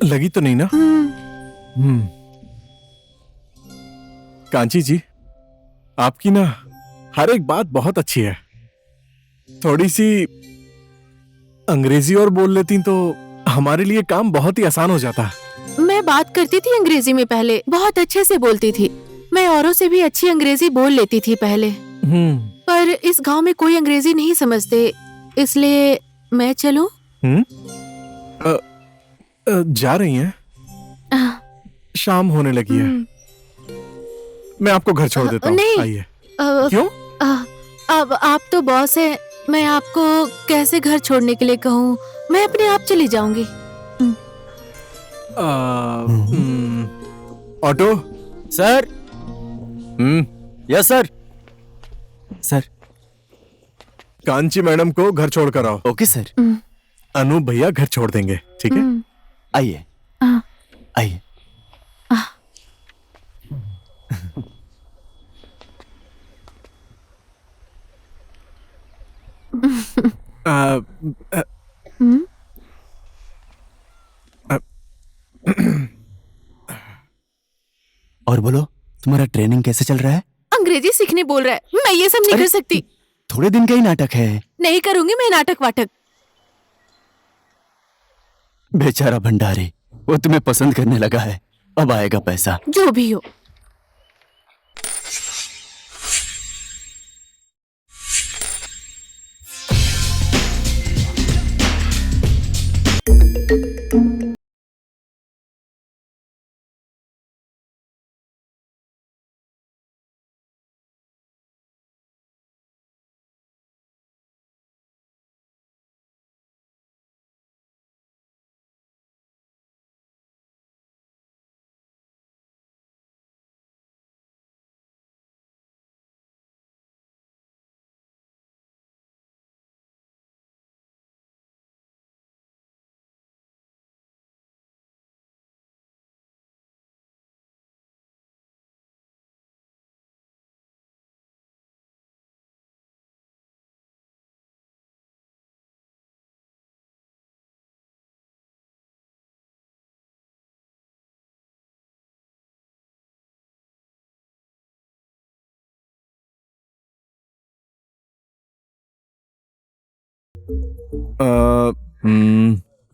लगी तो नहीं ना? कांची जी, आपकी ना हर एक बात बहुत अच्छी है। थोड़ी सी अंग्रेजी और बोल लेती तो हमारे लिए काम बहुत ही आसान हो जाता। मैं बात करती थी अंग्रेजी में पहले, बहुत अच्छे से बोलती थी। मैं औरों से भी अच्छी अंग्रेजी बोल लेती थी पहले, पर इस गांव में कोई अंग्रेजी नहीं समझते, इसलिए मैं चलूं? जा रही हैं? शाम होने लगी है, मैं आपको घर छोड़ देता हूँ। नहीं। आइए। क्यों? अब आप तो बॉस हैं, मैं आपको कैसे घर छोड़ने के लिए कहूँ? मैं अपने आप चली जाऊंगी। Auto sir. Yes sir. Sir, Kanchi madam को घर छोड़ कर आओ। Okay sir. अनूप भैया घर छोड़ देंगे, ठीक है? आइए आइए। और बोलो, तुम्हारा ट्रेनिंग कैसे चल रहा है? अंग्रेजी सीखने बोल रहा है, मैं ये सब नहीं कर सकती। थोड़े दिन का ही नाटक है। नहीं करूंगी मैं नाटक वाटक। बेचारा भंडारी, वो तुम्हें पसंद करने लगा है, अब आएगा पैसा। जो भी हो।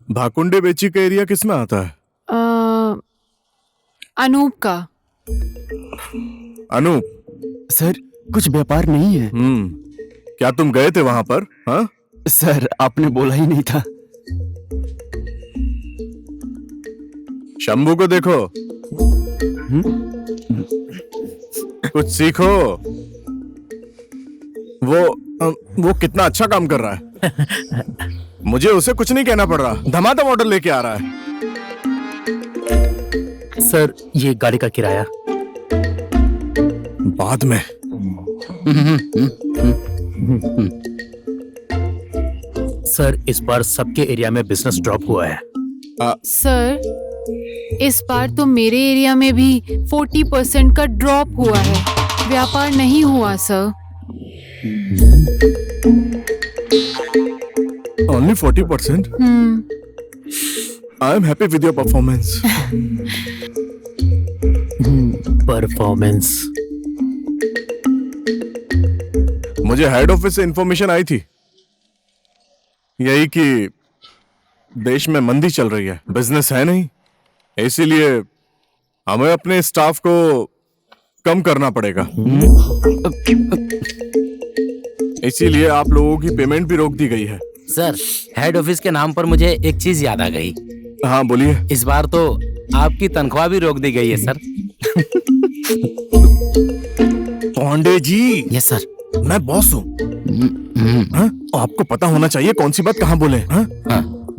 भाकुंडे बेची का एरिया किस में आता है? अनूप का। अनूप सर, कुछ व्यापार नहीं है। क्या तुम गए थे वहां पर? हाँ सर, आपने बोला ही नहीं था। शंभू को देखो, कुछ सीखो। वो कितना अच्छा काम कर रहा है। मुझे उसे कुछ नहीं कहना पड़ रहा, धमाधम ऑर्डर लेके आ रहा है। सर, ये गाड़ी का किराया। बाद में। सर, इस बार सबके एरिया में बिजनेस ड्रॉप हुआ है। सर, इस बार तो मेरे एरिया में भी 40% का ड्रॉप हुआ है, व्यापार नहीं हुआ sir. Only 40%? I am happy with your performance. Performance. मुझे हेड ऑफिस से इंफॉर्मेशन आई थी, यही कि देश में मंदी चल रही है, बिजनेस है नहीं, इसीलिए हमें अपने स्टाफ को कम करना पड़ेगा। इसीलिए आप लोगों की पेमेंट भी रोक दी गई है। सर, हेड ऑफिस के नाम पर मुझे एक चीज याद आ गई। हाँ बोलिए। इस बार तो आपकी तनख्वाह भी रोक दी गई है sir. Pandey ji. Yes sir. मैं बॉस हूँ। आपको पता होना चाहिए कौन सी बात कहाँ बोले। हाँ?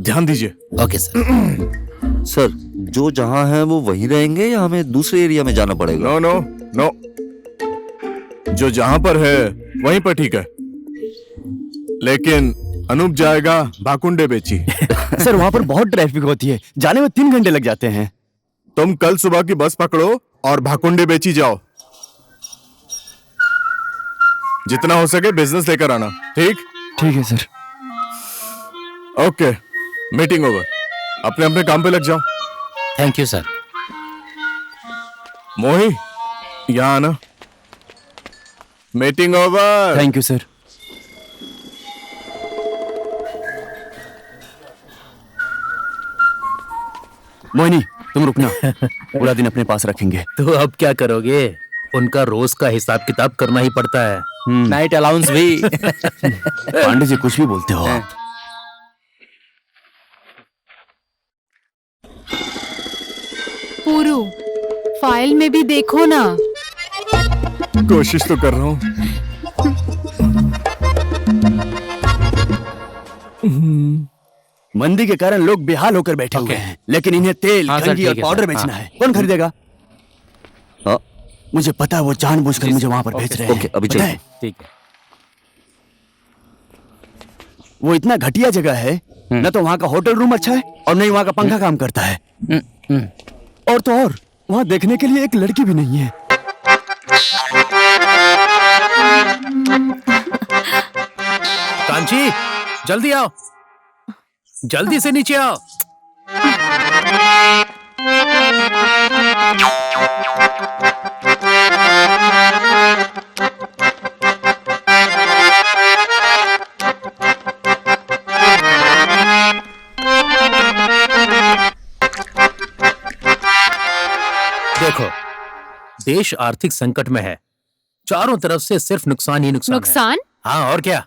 ध्यान दीजिए। Okay sir. सर, जो जहाँ है वो वहीं रहेंगे या हमें दूसरे एरिया में जाना पड़ेगा? नो नो नो, जो जहाँ पर है वहीं पर ठीक है, लेकिन अनूप जाएगा भाकुंडे बेची। सर, वहाँ पर बहुत ट्रैफिक होती है, जाने में 3 घंटे लग जाते हैं। तुम कल सुबह की बस पकड़ो और भाकुंडे बेची जाओ। जितना हो सके बिजनेस लेकर आना, ठीक? ठीक है सर। Okay, meeting over. अपने अपने काम पे लग जाओ। Thank you sir. मोही, यहाँ आना। Meeting over. Thank you sir. Mohini, तुम रुकना। पूरा दिन अपने पास रखेंगे। तो अब क्या करोगे? उनका रोज का हिसाब किताब करना ही पड़ता है। नाइट अलाउंस भी। पांडे जी कुछ भी बोलते हो आप। पूरू, फाइल में भी देखो ना। कोशिश तो कर रहा हूँ। मंदी के कारण लोग बेहाल होकर बैठे हुए हैं, लेकिन इन्हें तेल, हाँ सर, कंघी और ठीक है पाउडर सर, बेचना हाँ। है। कौन खरीदेगा? हाँ, मुझे पता है वो जानबूझकर मुझे वहां पर भेज रहे हैं। ओके, अभी पता है? चलते ठीक है। वो इतना घटिया जगह है, न तो वहां का होटल रूम अच्छा है और न ही वहां का पंखा काम करता है। और तो और वहां देखने के लिए एक लड़की भी नहीं है। कांची, जल्दी आओ, जल्दी से नीचे आओ। देखो, देश आर्थिक संकट में है। चारों तरफ से सिर्फ नुकसान ही नुकसान है। नुकसान? हाँ, और क्या।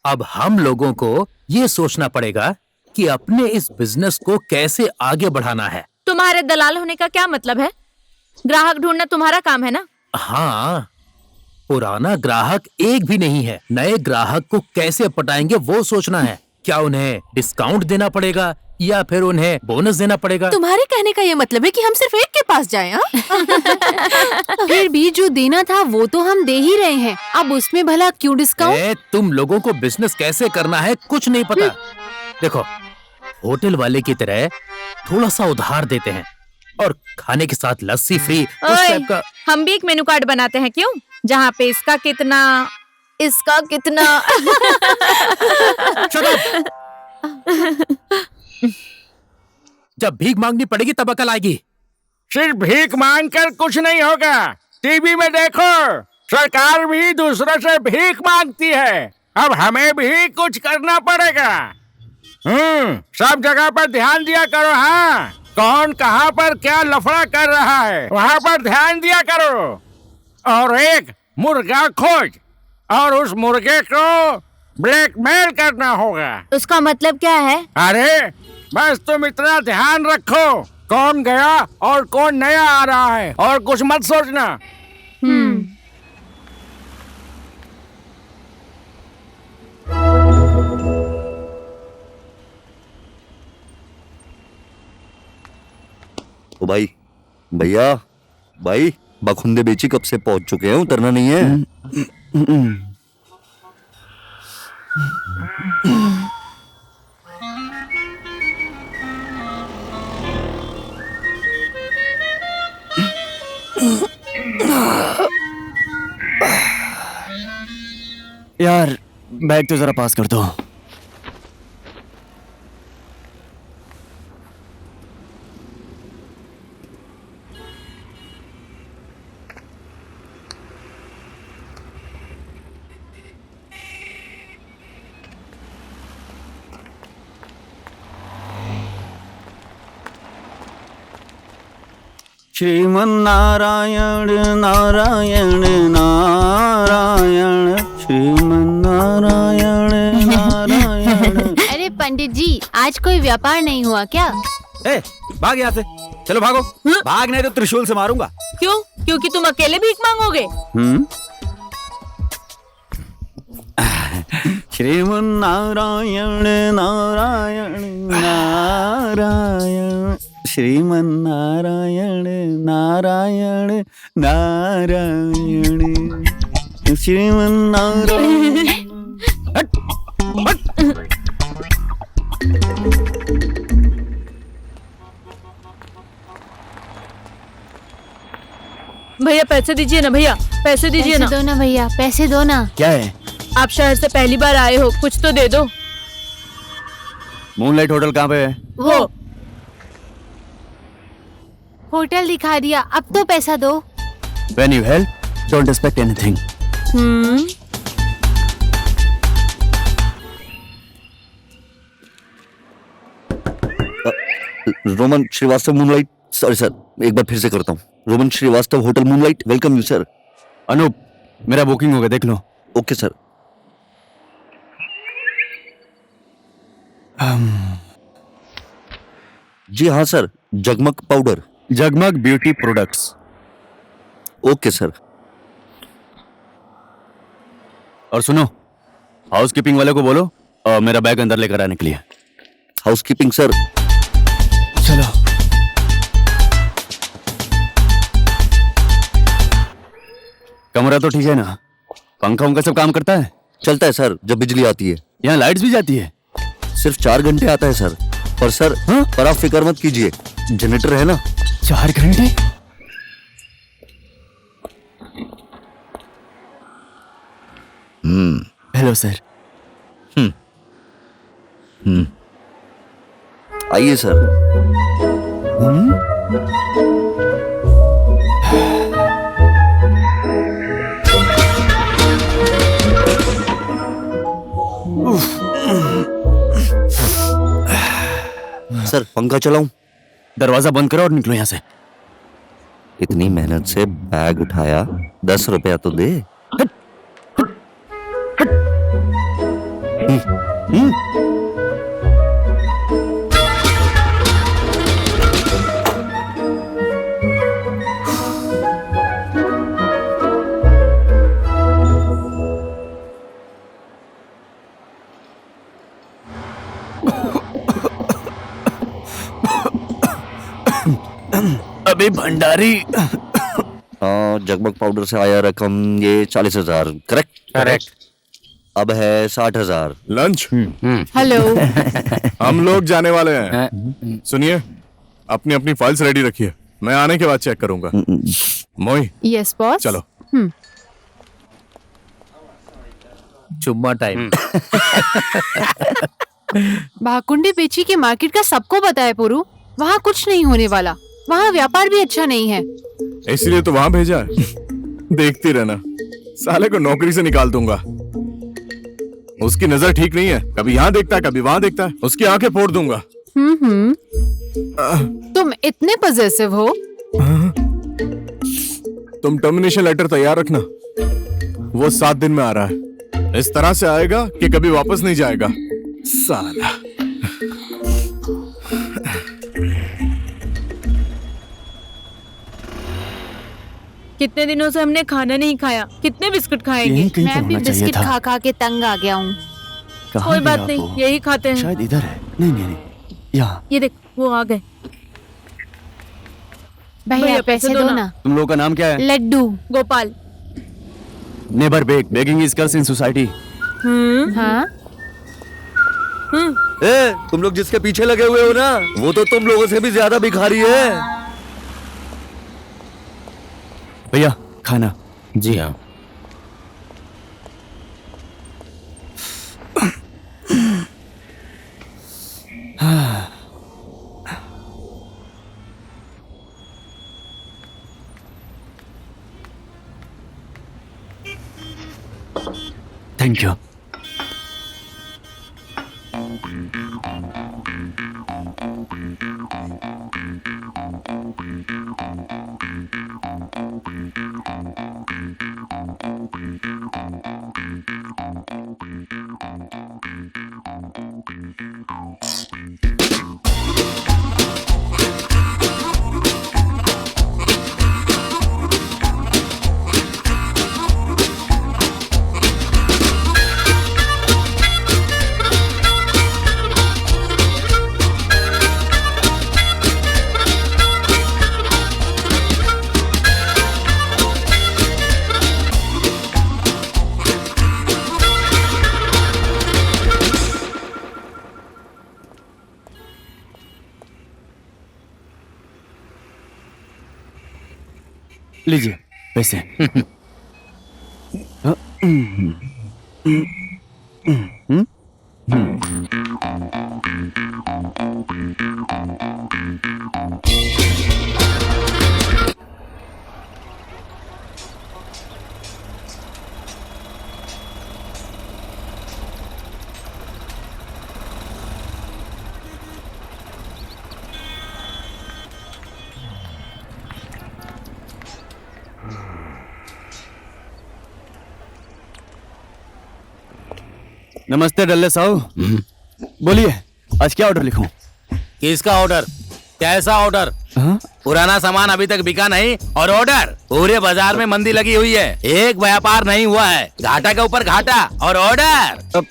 अब हम लोगों को ये सोचना पड़ेगा कि अपने इस बिजनेस को कैसे आगे बढ़ाना है। तुम्हारे दलाल होने का क्या मतलब है? ग्राहक ढूंढना तुम्हारा काम है ना? हाँ, पुराना ग्राहक एक भी नहीं है। नए ग्राहक को कैसे पटाएंगे वो सोचना है। क्या उन्हें डिस्काउंट देना पड़ेगा या फिर उन्हें बोनस देना पड़ेगा? तुम्हारे कहने का ये मतलब है कि हम सिर्फ एक के पास जाएं, हाँ? फिर भी जो देना था वो तो हम दे ही रहे हैं। अब उसमें भला क्यों डिस्काउंट? तुम लोगों को बिजनेस कैसे करना है कुछ नहीं पता। देखो, होटल वाले की तरह थोड़ा सा उधार देते हैं और खाने के साथ लस्सी फ्री, उस ओए, टाइप का। हम भी एक मेनू कार्ड बनाते हैं, क्यों? जहाँ पे इसका कितना Shut up! जब भीख मांगनी पड़ेगी तब अकल आएगी। सिर्फ भीख मांग कर कुछ नहीं होगा। टीवी में देखो, सरकार भी दूसरों से भीख मांगती है। अब हमें भी कुछ करना पड़ेगा। सब जगह पर ध्यान दिया करो। हाँ, कौन कहाँ पर क्या लफड़ा कर रहा है वहाँ पर ध्यान दिया करो। और एक मुर्गा खोज और उस मुर्गे को ब्लैकमेल करना होगा। उसका मतलब क्या है? अरे बस तुम इतना ध्यान रखो, कौन गया और कौन नया आ रहा है, और कुछ मत सोचना। ओ भाई, भैया, भाई बखुंदे बेची कब से पहुंच चुके हैं, उतरना नहीं है। यार, बैग तो जरा पास कर दो। श्रीमन नारायण नारायण नारायण, श्रीमन नारायण नारायण। अरे पंडित जी, आज कोई व्यापार नहीं हुआ क्या? ए, भाग यहाँ से। चलो भागो। भाग नहीं तो त्रिशूल से मारूंगा। क्यों? क्योंकि तुम अकेले भीख मांगोगे? श्रीमन नारायण नारायण नारायण, श्रीमन नारायण नारायण नारायण, श्रीमन नारायण। भैया पैसे दीजिए ना, भैया पैसे दीजिए ना। पैसे दो ना भैया, पैसे दो ना। क्या है? आप शहर से पहली बार आए हो, कुछ तो दे दो। मूनलाइट होटल कहाँ पे है? वो होटल दिखा दिया, अब तो पैसा दो। When you help, don't expect anything. Roman Srivastava moonlight, sorry sir, एक बार फिर से करता हूँ। Roman Srivastava hotel moonlight, welcome you sir. Anoop, मेरा बुकिंग हो गया, देख लो। Okay sir. जी हाँ सर, जगमग पाउडर। जगमग ब्यूटी प्रोडक्ट्स। Okay sir. और सुनो, हाउसकीपिंग वाले को बोलो मेरा बैग अंदर लेकर आने के लिए। Housekeeping sir. चलो। कमरा तो ठीक है ना? पंखा उनका सब काम करता है? चलता है सर, जब बिजली आती है। यहाँ लाइट्स भी जाती है? सिर्फ 4 घंटे आता है सर। पर सर, हाँ? पर आप फिक्र मत कीजिए, जनरेटर है ना। 4 घंटे? Hello sir. आइए सर। सर, पंखा चलाऊं? दरवाजा बंद करो और निकलो यहाँ से। इतनी मेहनत से बैग उठाया, 10 रुपया तो दे। अबे भंडारी। जगमग पाउडर से आया रकम ये 40,000, करेक्ट? करेक्ट। अब है 60,000। लंच। हेलो। हम लोग जाने वाले हैं। सुनिए, अपनी अपनी फाइल्स रेडी रखिए, मैं आने के बाद चेक करूंगा। मोई, यस बॉस। चलो। चुम्मा टाइम। भाकुंडी बेची के मार्केट का सबको पता है पुरु, वहाँ कुछ नहीं होने वाला, वहाँ व्यापार भी अच्छा नहीं है। इसलिए तो वहां भेजा है। देखती रहना, साले को नौकरी से निकाल दूंगा। उसकी नजर ठीक नहीं है, कभी यहाँ देखता है कभी वहां देखता है, उसकी आंखें फोड़ दूंगा। तुम इतने पजेसिव हो। तुम टर्मिनेशन लेटर तैयार रखना, वो 7 दिन में आ रहा है। इस तरह से आएगा कि कभी वापस नहीं जाएगा साला। कितने दिनों से हमने खाना नहीं खाया, कितने बिस्कुट खाएंगे? यहीं कहीं मैं तो भी होना चाहिए बिस्किट था। खा खा के तंग आ गया हूँ। कहाँ कोई गया बात नहीं, वो? यही खाते हैं। शायद इधर है। नहीं, यहाँ। ये देख, वो आ गए। भैया पैसे दो ना। तुम लोगों का नाम क्या है? Laddu. Gopal. Never beg, begging is curse in society. हाँ ए, तुम लोग जिसके पीछे लगे हुए हो ना, वो तो तुम लोगों से भी ज्यादा भिखारी है। भैया खाना। जी हाँ। Thank you. लीजिए पैसे। नमस्ते डल्ले साहब। बोलिए, आज क्या ऑर्डर लिखूं? किसका ऑर्डर? कैसा ऑर्डर? हाँ? पुराना सामान अभी तक बिका नहीं और ऑर्डर? पूरे बाजार में मंदी लगी हुई है, एक व्यापार नहीं हुआ है, घाटा के ऊपर घाटा और ऑर्डर।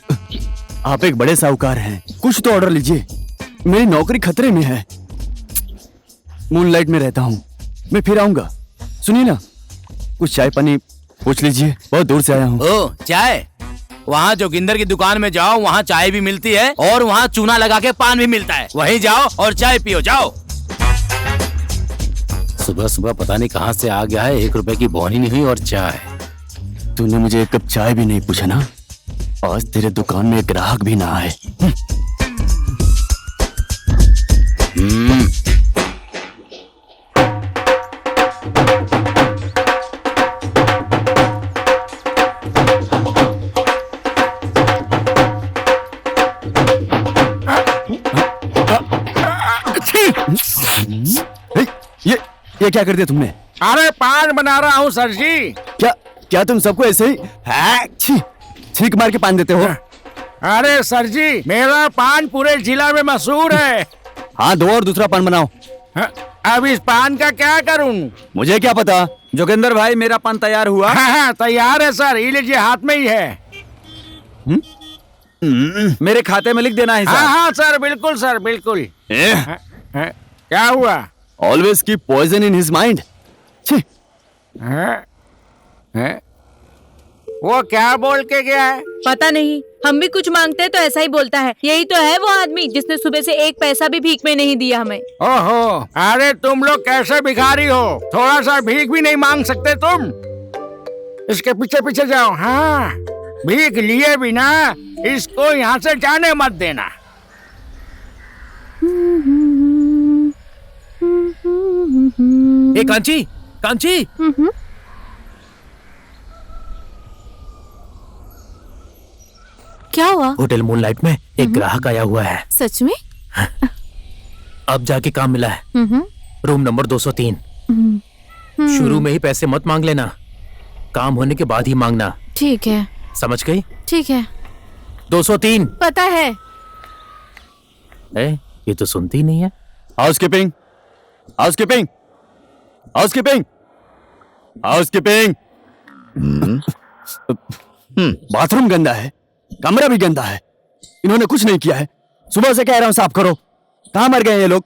आप एक बड़े साहूकार हैं, कुछ तो ऑर्डर लीजिए। मेरी नौकरी खतरे में है। मूनलाइट में रहता हूँ, मैं फिर आऊंगा। सुनिए ना, कुछ चाय पानी पूछ लीजिए, बहुत दूर से आया हूँ। ओ चाय? वहाँ जोगिंदर की दुकान में जाओ, वहाँ चाय भी मिलती है और वहाँ चूना लगा के पान भी मिलता है। वहीं जाओ और चाय पियो, जाओ। सुबह सुबह पता नहीं कहाँ से आ गया है, 1 रुपए की बोनी नहीं हुई और चाय। तूने मुझे एक कप चाय भी नहीं पूछा ना, आज तेरे दुकान में एक ग्राहक भी ना आए। ये क्या कर दिया तुमने? अरे पान बना रहा हूँ सर जी। क्या क्या तुम सबको ऐसे ही छींक मार के पान देते हो? अरे सर जी, मेरा पान पूरे जिला में मशहूर है। हाँ, दो और दूसरा पान बनाओ। अब इस पान का क्या करूँ? मुझे क्या पता। जोगिंदर भाई, मेरा पान तैयार हुआ? हाँ, तैयार है सर, ये लीजिए, हाथ में ही है। मेरे खाते में लिख देना है। हाँ हाँ सर, बिल्कुल सर, बिल्कुल। क्या हुआ? Always keep poison in his mind. वो क्या बोल के गया है? पता नहीं, हम भी कुछ मांगते हैं तो ऐसा ही बोलता है। यही तो है वो आदमी जिसने सुबह से 1 पैसा भी भीख में नहीं दिया हमें। ओहो, अरे तुम लोग कैसे भिखारी हो, थोड़ा सा भीख भी नहीं मांग सकते तुम? इसके पीछे पीछे जाओ। हाँ, भीख लिए बिना इसको यहाँ से जाने मत देना। ए कांची, कांची, क्या हुआ? होटल मूनलाइट में एक ग्राहक आया हुआ है। सच में? अब जाके काम मिला है, रूम नंबर 203। शुरू में ही पैसे मत मांग लेना, काम होने के बाद ही मांगना। ठीक है। समझ गई? ठीक है। 203। पता है। ये तो सुनती नहीं है। Housekeeping, housekeeping, housekeeping, housekeeping. Bathroom गंदा है, कमरा भी गंदा है। इन्होंने कुछ नहीं किया है। सुबह से कह रहा हूं साफ करो, कहां मर गए ये लोग?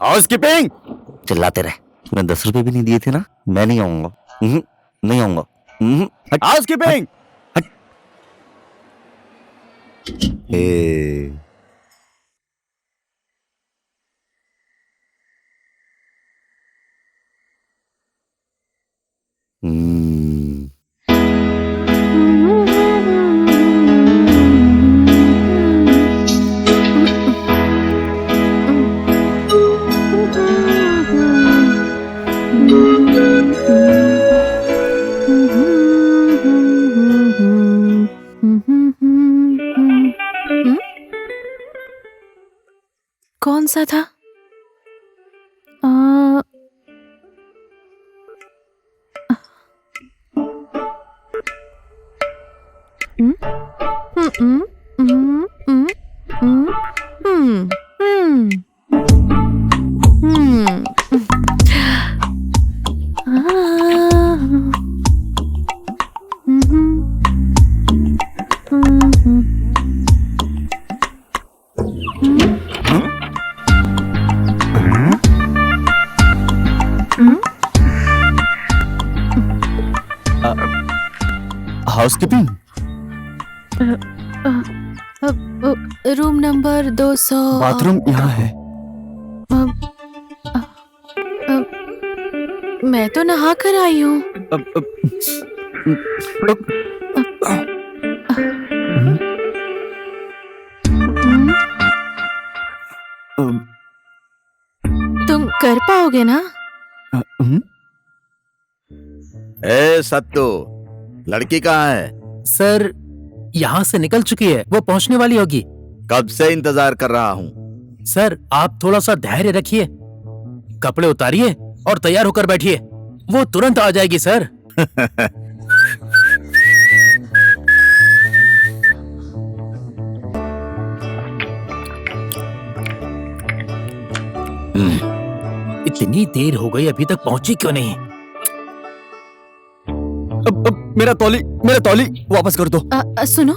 हाउसकीपिंग। चिल्लाते रहे। तूने 10 रुपए भी नहीं दिए थे ना? मैं नहीं आऊंगा। नहीं आऊंगा। हाउसकीपिंग। कौन सा था? हाउसकीपिंग। Room number 200। बाथरूम यहाँ है। मैं तो नहा कर आई हूँ। तुम कर पाओगे ना? ए सत्तू, लड़की कहाँ है? सर, यहाँ से निकल चुकी है, वो पहुँचने वाली होगी। कब से इंतजार कर रहा हूँ। सर, आप थोड़ा सा धैर्य रखिए, कपड़े उतारिए और तैयार होकर बैठिए, वो तुरंत आ जाएगी सर। इतनी देर हो गई अभी तक पहुंची क्यों नहीं? अब मेरा तौली वापस कर दो। सुनो,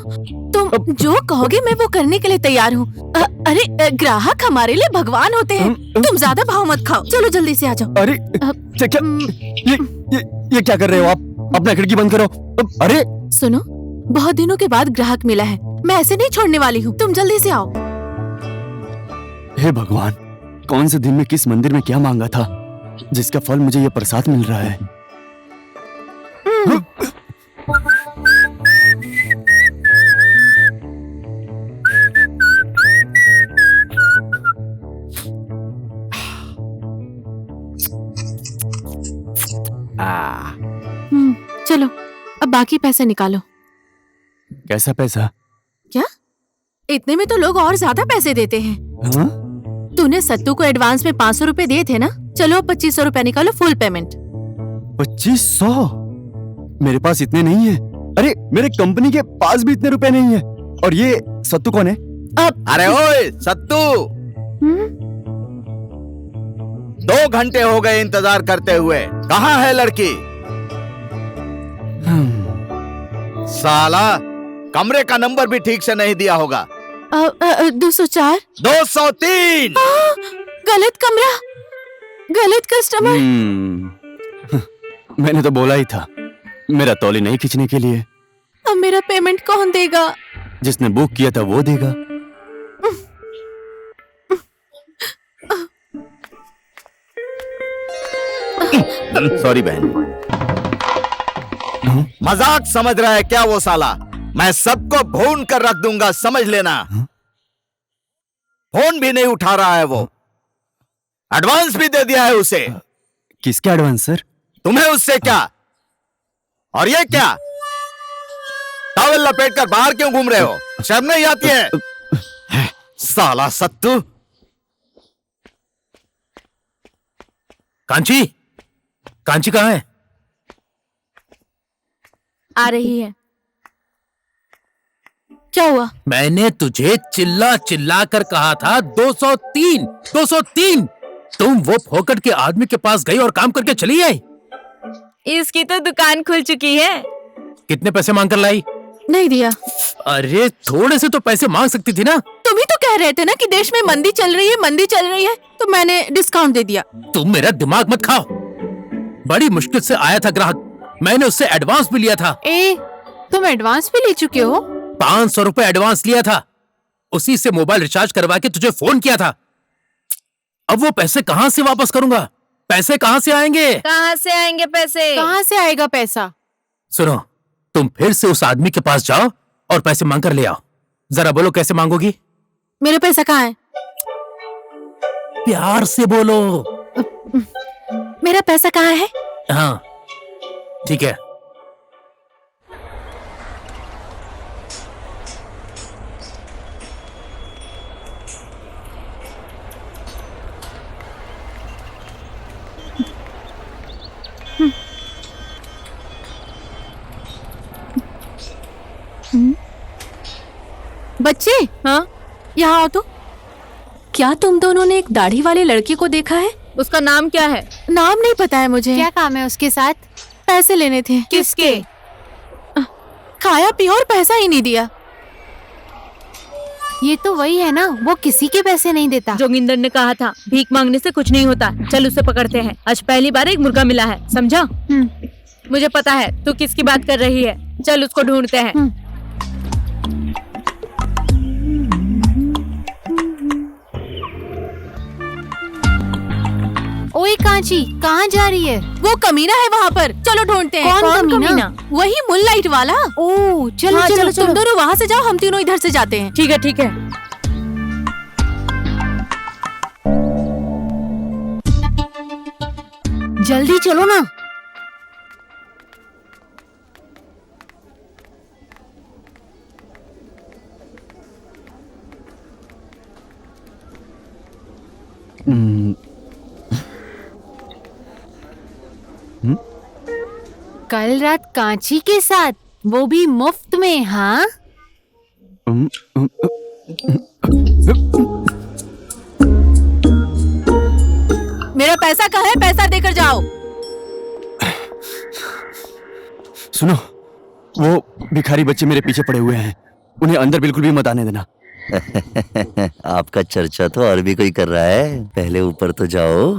तुम जो कहोगे मैं वो करने के लिए तैयार हूँ। अरे ग्राहक हमारे लिए भगवान होते हैं। तुम ज्यादा भाव मत खाओ, चलो जल्दी से आ जाओ। अरे क्या ये क्या कर रहे हो आप? अपना खिड़की बंद करो। अरे सुनो, बहुत दिनों के बाद ग्राहक मिला है, मैं ऐसे नहीं छोड़ने वाली हूँ। तुम जल्दी से आओ। हे भगवान, कौन से दिन में किस मंदिर में क्या मांगा था जिसका फल मुझे ये प्रसाद मिल रहा है। चलो अब बाकी पैसे निकालो। कैसा पैसा? क्या? इतने में तो लोग और ज्यादा पैसे देते हैं। हाँ? तूने सत्तू को एडवांस में 500 रुपए दिए थे ना? चलो 2500 रुपए निकालो, फुल पेमेंट। 2500? मेरे पास इतने नहीं है। अरे मेरे कंपनी के पास भी इतने रुपए नहीं है। और ये सत्तू कौन है? अब अरे ओए सत्तू, 2 घंटे हो गए इंतजार करते हुए, कहाँ है लड़की? साला कमरे का नंबर भी ठीक से नहीं दिया होगा। 204 203। गलत कमरा, गलत कस्टमर। मैंने तो बोला ही था मेरा तौली नहीं खींचने के लिए। अब मेरा पेमेंट कौन देगा? जिसने बुक किया था वो देगा। सॉरी बहन, मजाक समझ रहा है क्या वो साला? मैं सबको भून कर रख दूंगा, समझ लेना। फोन भी नहीं उठा रहा है वो। एडवांस भी दे दिया है उसे। किसके एडवांस सर? तुम्हें उससे क्या? और ये क्या, टॉवल लपेट कर बाहर क्यों घूम रहे हो? शर्म नहीं आती है? साला सत्तू। कांची, कांची कहाँ है? आ रही है। क्या हुआ? मैंने तुझे चिल्ला चिल्ला कर कहा था 203, 203। तुम वो फोकट के आदमी के पास गई और काम करके चली आई। इसकी तो दुकान खुल चुकी है। कितने पैसे मांग कर लाई? नहीं दिया। अरे थोड़े से तो पैसे मांग सकती थी ना। तुम ही तो कह रहे थे ना कि देश में मंदी चल रही है, मंदी चल रही है, तो मैंने डिस्काउंट दे दिया। तुम मेरा दिमाग मत खाओ। बड़ी मुश्किल से आया था ग्राहक, मैंने उससे एडवांस भी लिया था। तुम एडवांस भी ले चुके हो? 500 रुपए एडवांस लिया था, उसी से मोबाइल रिचार्ज करवा के तुझे फोन किया था। अब वो पैसे कहाँ से वापस करूंगा? पैसे कहाँ से आएंगे? कहाँ से आएंगे पैसे? कहाँ से आएगा पैसा? सुनो, तुम फिर से उस आदमी के पास जाओ और पैसे मांग कर ले आओ। जरा बोलो कैसे मांगोगी? मेरा पैसा कहाँ है? प्यार से बोलो। मेरा पैसा कहाँ है? हाँ ठीक है। बच्चे, हाँ, यहाँ आओ तो। क्या तुम दोनों ने एक दाढ़ी वाले लड़के को देखा है? उसका नाम क्या है? नाम नहीं पता है मुझे। क्या काम है उसके साथ? पैसे लेने थे। किसके? खाया पिया और पैसा ही नहीं दिया। ये तो वही है ना, वो किसी के पैसे नहीं देता। जोगिंदर ने कहा था भीख मांगने से कुछ नहीं होता, चल उसे पकड़ते हैं। आज पहली बार एक मुर्गा मिला है, समझा? मुझे पता है तू किसकी बात कर रही है, चल उसको ढूंढते हैं। ओए कांची, कहाँ जा रही है? वो कमीना है वहाँ पर, चलो ढूंढते हैं। कौन कमीना? वही मूनलाइट वाला। ओह चलो हाँ, चलो तुम दोनों वहाँ से जाओ, हम तीनों इधर से जाते हैं। ठीक है ठीक है। जल्दी चलो ना। कल रात कांची के साथ, वो भी मुफ्त में। हाँ पैसा कहाँ है? पैसा देकर जाओ। सुनो, वो भिखारी बच्चे मेरे पीछे पड़े हुए हैं, उन्हें अंदर बिल्कुल भी मत आने देना। आपका चर्चा तो और भी कोई कर रहा है, पहले ऊपर तो जाओ।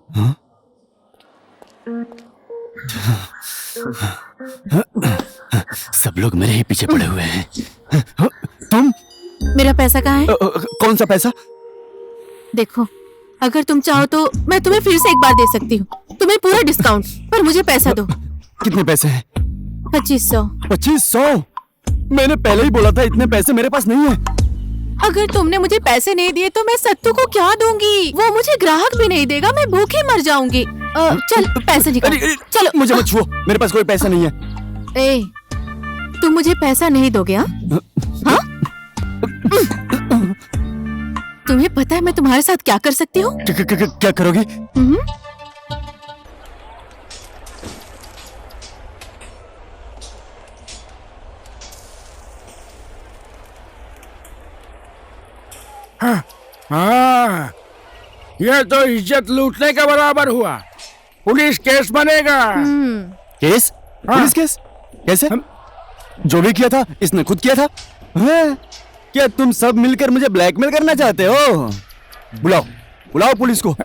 हाँ? सब लोग मेरे ही पीछे पड़े हुए हैं। तुम? मेरा पैसा कहाँ है? कौन सा पैसा? देखो, अगर तुम चाहो तो मैं तुम्हें फिर से एक बार दे सकती हूँ, तुम्हें पूरा डिस्काउंट, पर मुझे पैसा दो। कितने पैसे हैं? 2500। 2500? मैंने पहले ही बोला था इतने पैसे मेरे पास नहीं है। अगर तुमने मुझे पैसे नहीं दिए तो मैं सत्तू को क्या दूंगी? वो मुझे ग्राहक भी नहीं देगा, मैं भूखे मर जाऊंगी। चल पैसे निकाल। चलो। मुझे मत छुओ, मेरे पास कोई पैसा नहीं है। ए, तुम मुझे पैसा नहीं दोगे? हाँ? तुम्हें पता है मैं तुम्हारे साथ क्या कर सकती हूँ? क्या करोगी? हाँ, ये तो इज्जत लूटने के बराबर हुआ। पुलिस केस बनेगा। केस? Police case? कैसे? जो भी किया था इसने खुद किया था। हाँ? क्या तुम सब मिलकर मुझे ब्लैकमेल करना चाहते हो? बुलाओ, बुलाओ पुलिस को।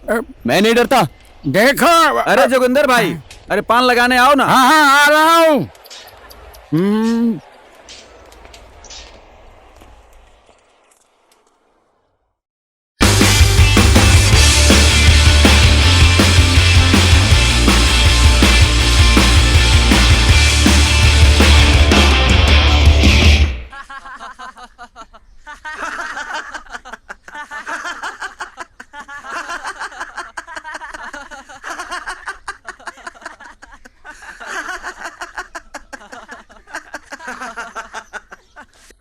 मैं नहीं डरता। देखो। अरे जोगिंदर भाई, अरे पान लगाने आओ ना। हाँ हाँ, आ रहा हूँ।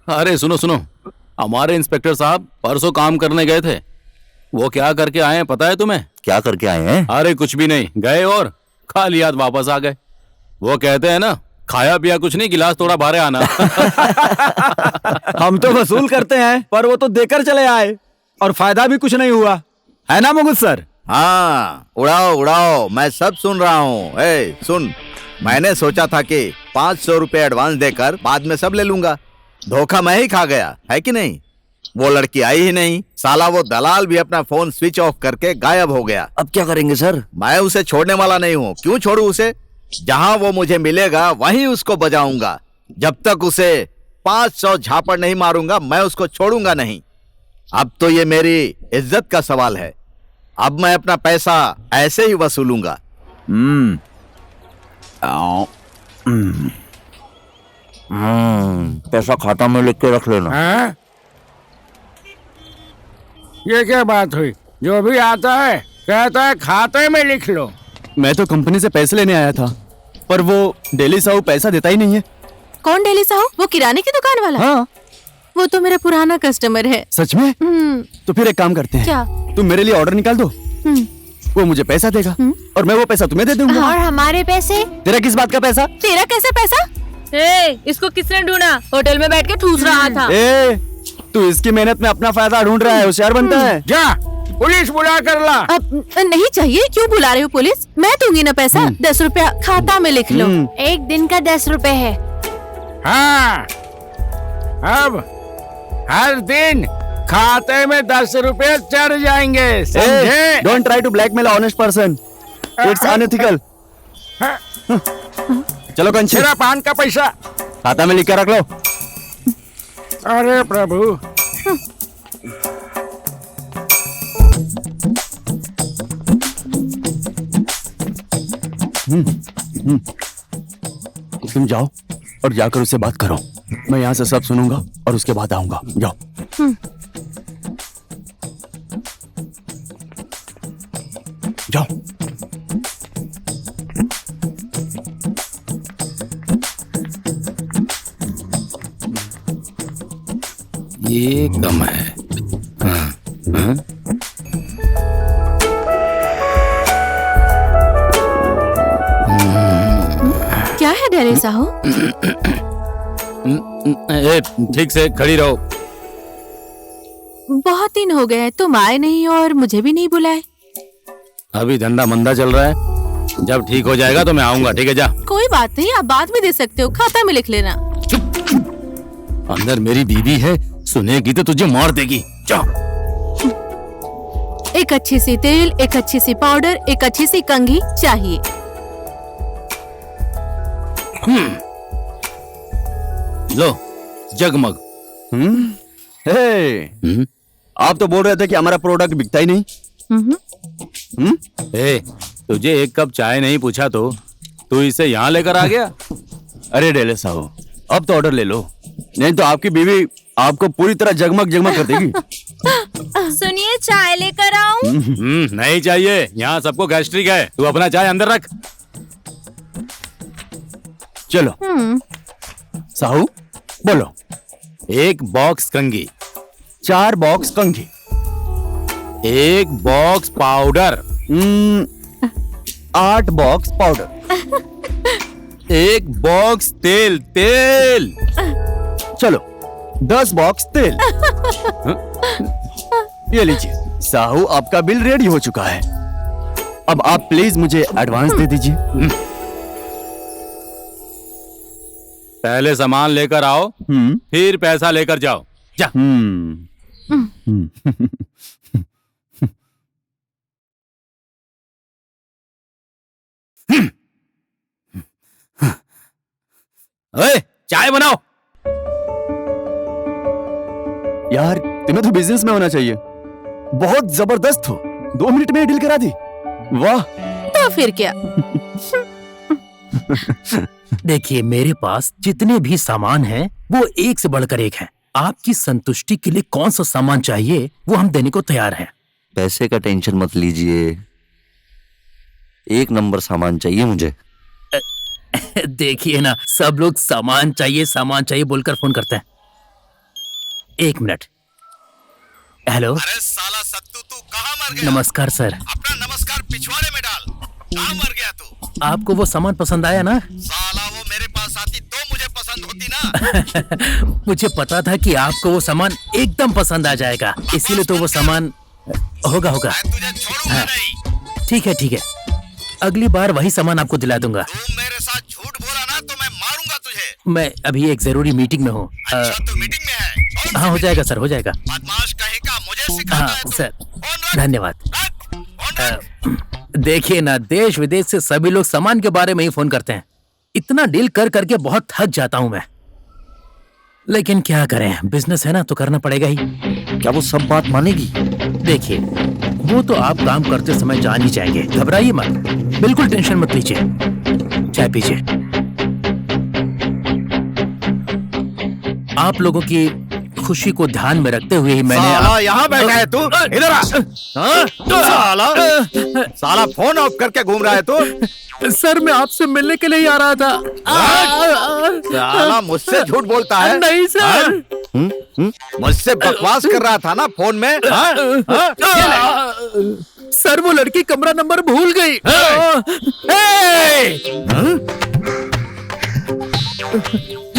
अरे सुनो सुनो, हमारे इंस्पेक्टर साहब परसों काम करने गए थे। वो क्या करके आए हैं पता है तुम्हें? क्या करके आए हैं? अरे कुछ भी नहीं, गए और खाली हाथ वापस आ गए। वो कहते हैं ना, खाया पिया कुछ नहीं, गिलास थोड़ा भारे आना। हम तो वसूल करते हैं, पर वो तो देकर चले आए और फायदा भी कुछ नहीं हुआ, है ना मुकुंद सर? हाँ, उड़ाओ उड़ाओ, मैं सब सुन रहा हूँ। ए, सुन, मैंने सोचा था कि 500 रुपए एडवांस देकर बाद में सब ले लूंगा। धोखा मैं ही खा गया, है कि नहीं? वो लड़की आई ही नहीं, साला वो दलाल भी अपना फोन स्विच ऑफ करके गायब हो गया। अब क्या करेंगे सर? मैं उसे छोड़ने वाला नहीं हूँ। क्यों छोड़ू उसे? जहाँ वो मुझे मिलेगा वहीं उसको बजाऊंगा। जब तक उसे 500 झापड़ नहीं मारूंगा मैं उसको छोड़ूंगा नहीं। अब तो ये मेरी इज्जत का सवाल है। अब मैं अपना पैसा ऐसे ही वसूलूंगा। पैसा खाता में लिख के रख लेना। हाँ? ये क्या बात हुई? जो भी आता है कहता है खाते में लिख लो। मैं तो कंपनी से पैसे लेने आया था, पर वो डेली साहू पैसा देता ही नहीं है। कौन डेली साहू? वो किराने की दुकान वाला? हाँ। वो तो मेरा पुराना कस्टमर है। सच में? तो फिर एक काम करते हैं। क्या? तुम मेरे लिए ऑर्डर निकाल दो, वो मुझे पैसा देगा और मैं वो पैसा तुम्हें दे दूंगा। और हमारे पैसे? तेरा किस बात का पैसा? तेरा कैसे पैसा? इसको किसने ढूंढा? होटल में बैठ के ठूस रहा था। तू इसकी मेहनत में अपना फायदा ढूंढ रहा है, होशियार बनता है। जा पुलिस बुला कर ला। अब नहीं चाहिए, क्यों बुला रहे हो पुलिस? मैं दूंगी ना पैसा। 10 रुपया खाता में लिख लो। एक दिन का 10 रुपए है। हाँ, अब हर दिन खाते में 10 रुपए चढ़ जाएंगे, समझे? Don't try to blackmail honest person, it's unethical. चलो कंची, मेरा पान का पैसा खाता में लिख कर रख लो। अरे प्रभु। तुम जाओ और जाकर उससे बात करो। मैं यहाँ से सब सुनूंगा और उसके बाद आऊंगा। जाओ। जाओ। ये कम है। हाँ, हाँ? क्या है डेली साहू? ठीक से खड़ी रहो। बहुत दिन हो गए, तुम आए नहीं और मुझे भी नहीं बुलाए। अभी धंधा मंदा चल रहा है, जब ठीक हो जाएगा तो मैं आऊंगा। ठीक है, जा। कोई बात नहीं, आप बाद में दे सकते हो, खाता में लिख लेना। अंदर मेरी बीवी है, सुनेगी तो तुझे मार देगी। जा। एक अच्छी सी तेल, एक अच्छी सी पाउडर, एक अच्छी सी कंघी चाहिए। लो जगमग। हे, आप तो बोल रहे थे कि हमारा प्रोडक्ट बिकता ही नहीं। ए, तुझे एक कप चाय नहीं पूछा तो तू इसे यहाँ लेकर आ गया। अरे डेले साहब, अब तो ऑर्डर ले लो, नहीं तो आपकी बीवी आपको पूरी तरह जगमग जगमग कर देगी। सुनिए, चाय लेकर आऊं? नहीं चाहिए, यहाँ सबको गैस्ट्रिक है। तू अपना चाय अंदर रख। चलो साहू बोलो। 1 बॉक्स कंघी, 4 बॉक्स कंघी, 1 box powder, 8 box powder, 1 box तेल। तेल चलो 10 बॉक्स तेल। ये लीजिए साहू, आपका बिल रेडी हो चुका है। अब आप प्लीज मुझे एडवांस दे दीजिए। पहले सामान लेकर आओ, फिर पैसा लेकर जाओ। जा। ओए, चाय बनाओ। यार तुम्हें तो बिजनेस में होना चाहिए, बहुत जबरदस्त हो। 2 मिनट में डील करा दी, वाह। तो फिर क्या। देखिए, मेरे पास जितने भी सामान हैं वो एक से बढ़कर एक हैं। आपकी संतुष्टि के लिए कौन सा सामान चाहिए वो हम देने को तैयार हैं। पैसे का टेंशन मत लीजिए, 1 नंबर सामान चाहिए मुझे। देखिए ना, सब लोग सामान चाहिए बोलकर फोन करते हैं। 1 मिनट। हेलो। अरे साला सत्तू, तू कहाँ मर गया? नमस्कार सर। अपना नमस्कार पिछवाड़े में डाल। कहाँ मर गया तू? आपको वो सामान पसंद आया ना? साला वो मेरे पास आती तो मुझे पसंद होती ना। मुझे पता था कि आपको वो सामान एकदम पसंद आ जाएगा, इसीलिए तो वो सामान होगा। मैं तुझे छोड़ूंगा नहीं। ठीक है, अगली बार वही सामान आपको दिला दूंगा। तू मेरे साथ झूठ बोला ना तो मैं मारूंगा तुझे। मैं अभी एक जरूरी मीटिंग में हूँ। अच्छा, तू मीटिंग में है? हाँ, हो जाएगा सर, हो जाएगा। बदमाश कहेगा, मुझे सिखाता हाँ है तू। सर, फोन रख, धन्यवाद। रख, फोन रख। देखिए ना, देश विदेश से सभी लोग सामान के बारे में ही फोन करते हैं। इतना डील कर करके बहुत थक जाता हूँ मैं, लेकिन क्या करें, बिजनेस है ना तो करना पड़ेगा ही। क्या वो सब बात मानेगी? देखिए, वो तो आप काम करते समय जान ही जाएंगे, घबराइए मत, बिल्कुल टेंशन मत लीजिए। चाय पीजिए। आप लोगों की खुशी को ध्यान में रखते हुए ही मैंने साला यहाँ बैठा है तू, इधर आ। हाँ? साला फोन ऑफ करके घूम रहा है तू। सर, मैं आपसे मिलने के लिए ही आ रहा था। साला मुझसे झूठ बोलता है। नहीं सर। मुझसे बकवास कर रहा था ना फोन में। हाँ? हाँ? सर, वो लड़की कमरा नंबर भूल गई।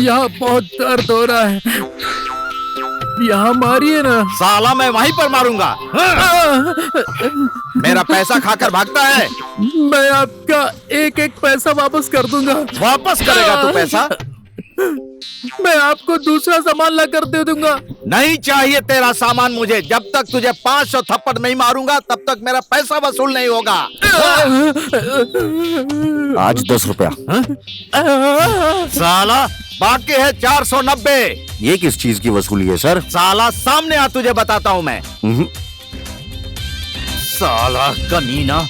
यहाँ बहुत दर्द हो रहा है, यहाँ मारिए ना। साला मैं वहीं पर मारूंगा। मेरा पैसा खाकर भागता है। मैं आपका एक पैसा वापस कर दूंगा। वापस करेगा तू पैसा? मैं आपको दूसरा सामान ला कर दे दूंगा। नहीं चाहिए तेरा सामान मुझे। जब तक तुझे 500 थप्पड़ नहीं मारूंगा तब तक मेरा पैसा वसूल नहीं होगा। आज 10 रुपया। साला बाकी है 490। ये किस चीज की वसूली है सर? साला सामने आ, तुझे बताता हूं मैं। साला कमीना।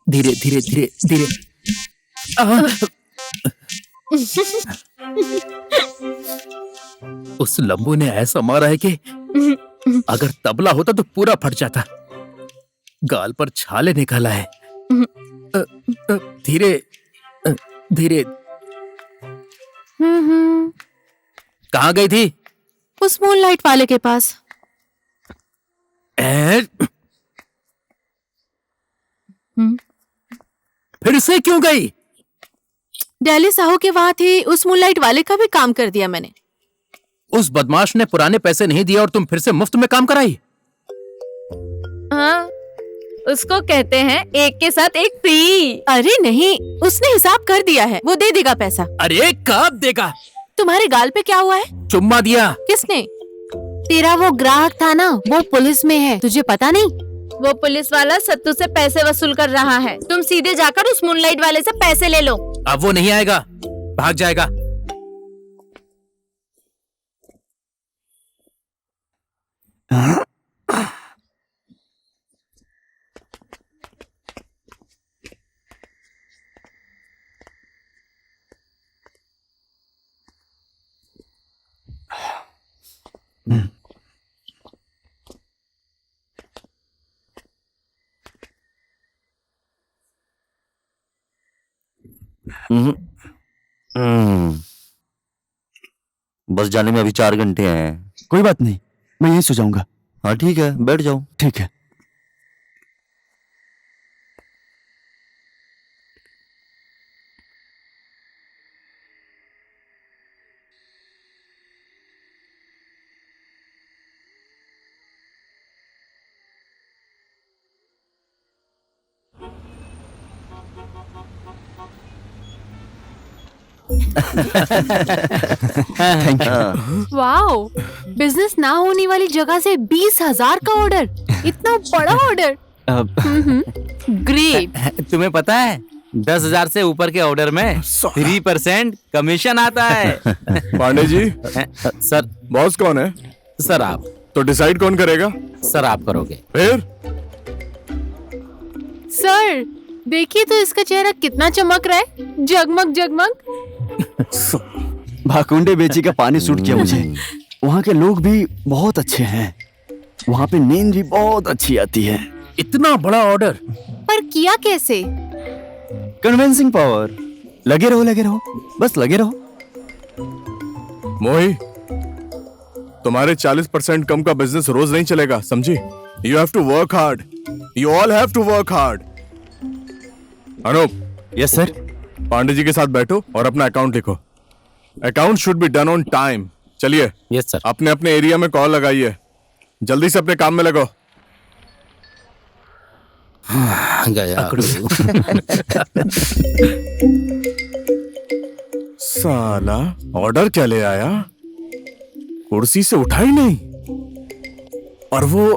धीरे धीरे धीरे धीरे। उस लंबू ने ऐसा मारा है कि अगर तबला होता तो पूरा फट जाता। गाल पर छाले निकाला है। धीरे धीरे। कहाँ गई थी? उस मूनलाइट वाले के पास। फिर से क्यों गई? दिल्ली साहू के वहाँ थे, उस मूनलाइट वाले का भी काम कर दिया मैंने। उस बदमाश ने पुराने पैसे नहीं दिए और तुम फिर से मुफ्त में काम कराई। हाँ, उसको कहते हैं एक के साथ एक फ्री। अरे नहीं, उसने हिसाब कर दिया है, वो दे देगा पैसा। अरे कब देगा? तुम्हारे गाल पे क्या हुआ है? चुम्मा दिया। किसने? तेरा वो ग्राहक था ना, वो पुलिस में है, तुझे पता नहीं? वो पुलिस वाला सत्तू से पैसे वसूल कर रहा है। तुम सीधे जाकर उस मूनलाइट वाले से पैसे ले लो। अब वो नहीं आएगा, भाग जाएगा। बस जाने में अभी 4 घंटे हैं। कोई बात नहीं, मैं यहीं सो जाऊंगा। हाँ ठीक है, बैठ जाओ। ठीक है। Thank you. वाओ, बिजनेस ना होने वाली जगह से 20,000 का ऑर्डर, इतना बड़ा ऑर्डर। ग्रेट। तुम्हें पता है 10,000 से ऊपर के ऑर्डर में 3% कमीशन आता है। पांडे जी, सर। बॉस कौन है? सर आप। तो डिसाइड कौन करेगा? सर आप करोगे। फिर सर देखिए तो इसका चेहरा कितना चमक रहा है, जगमग जगमग। भाकुंडे बेची का पानी सूट किया मुझे। वहाँ के लोग भी बहुत अच्छे हैं, वहाँ पे नींद भी बहुत अच्छी आती है। इतना बड़ा ऑर्डर पर किया कैसे? Convincing power. लगे रहो, बस लगे रहो। मोही, तुम्हारे 40% कम का बिजनेस रोज नहीं चलेगा, समझी? You have to work hard, you all have to work hard. Anup. Yes sir. Pandey ji के साथ बैठो और अपना अकाउंट लिखो। Account should be done on time. चलिए। Yes sir. अपने अपने एरिया में कॉल लगाइए, जल्दी से अपने काम में लगो। गया। साला ऑर्डर क्या ले आया, कुर्सी से उठा ही नहीं, और वो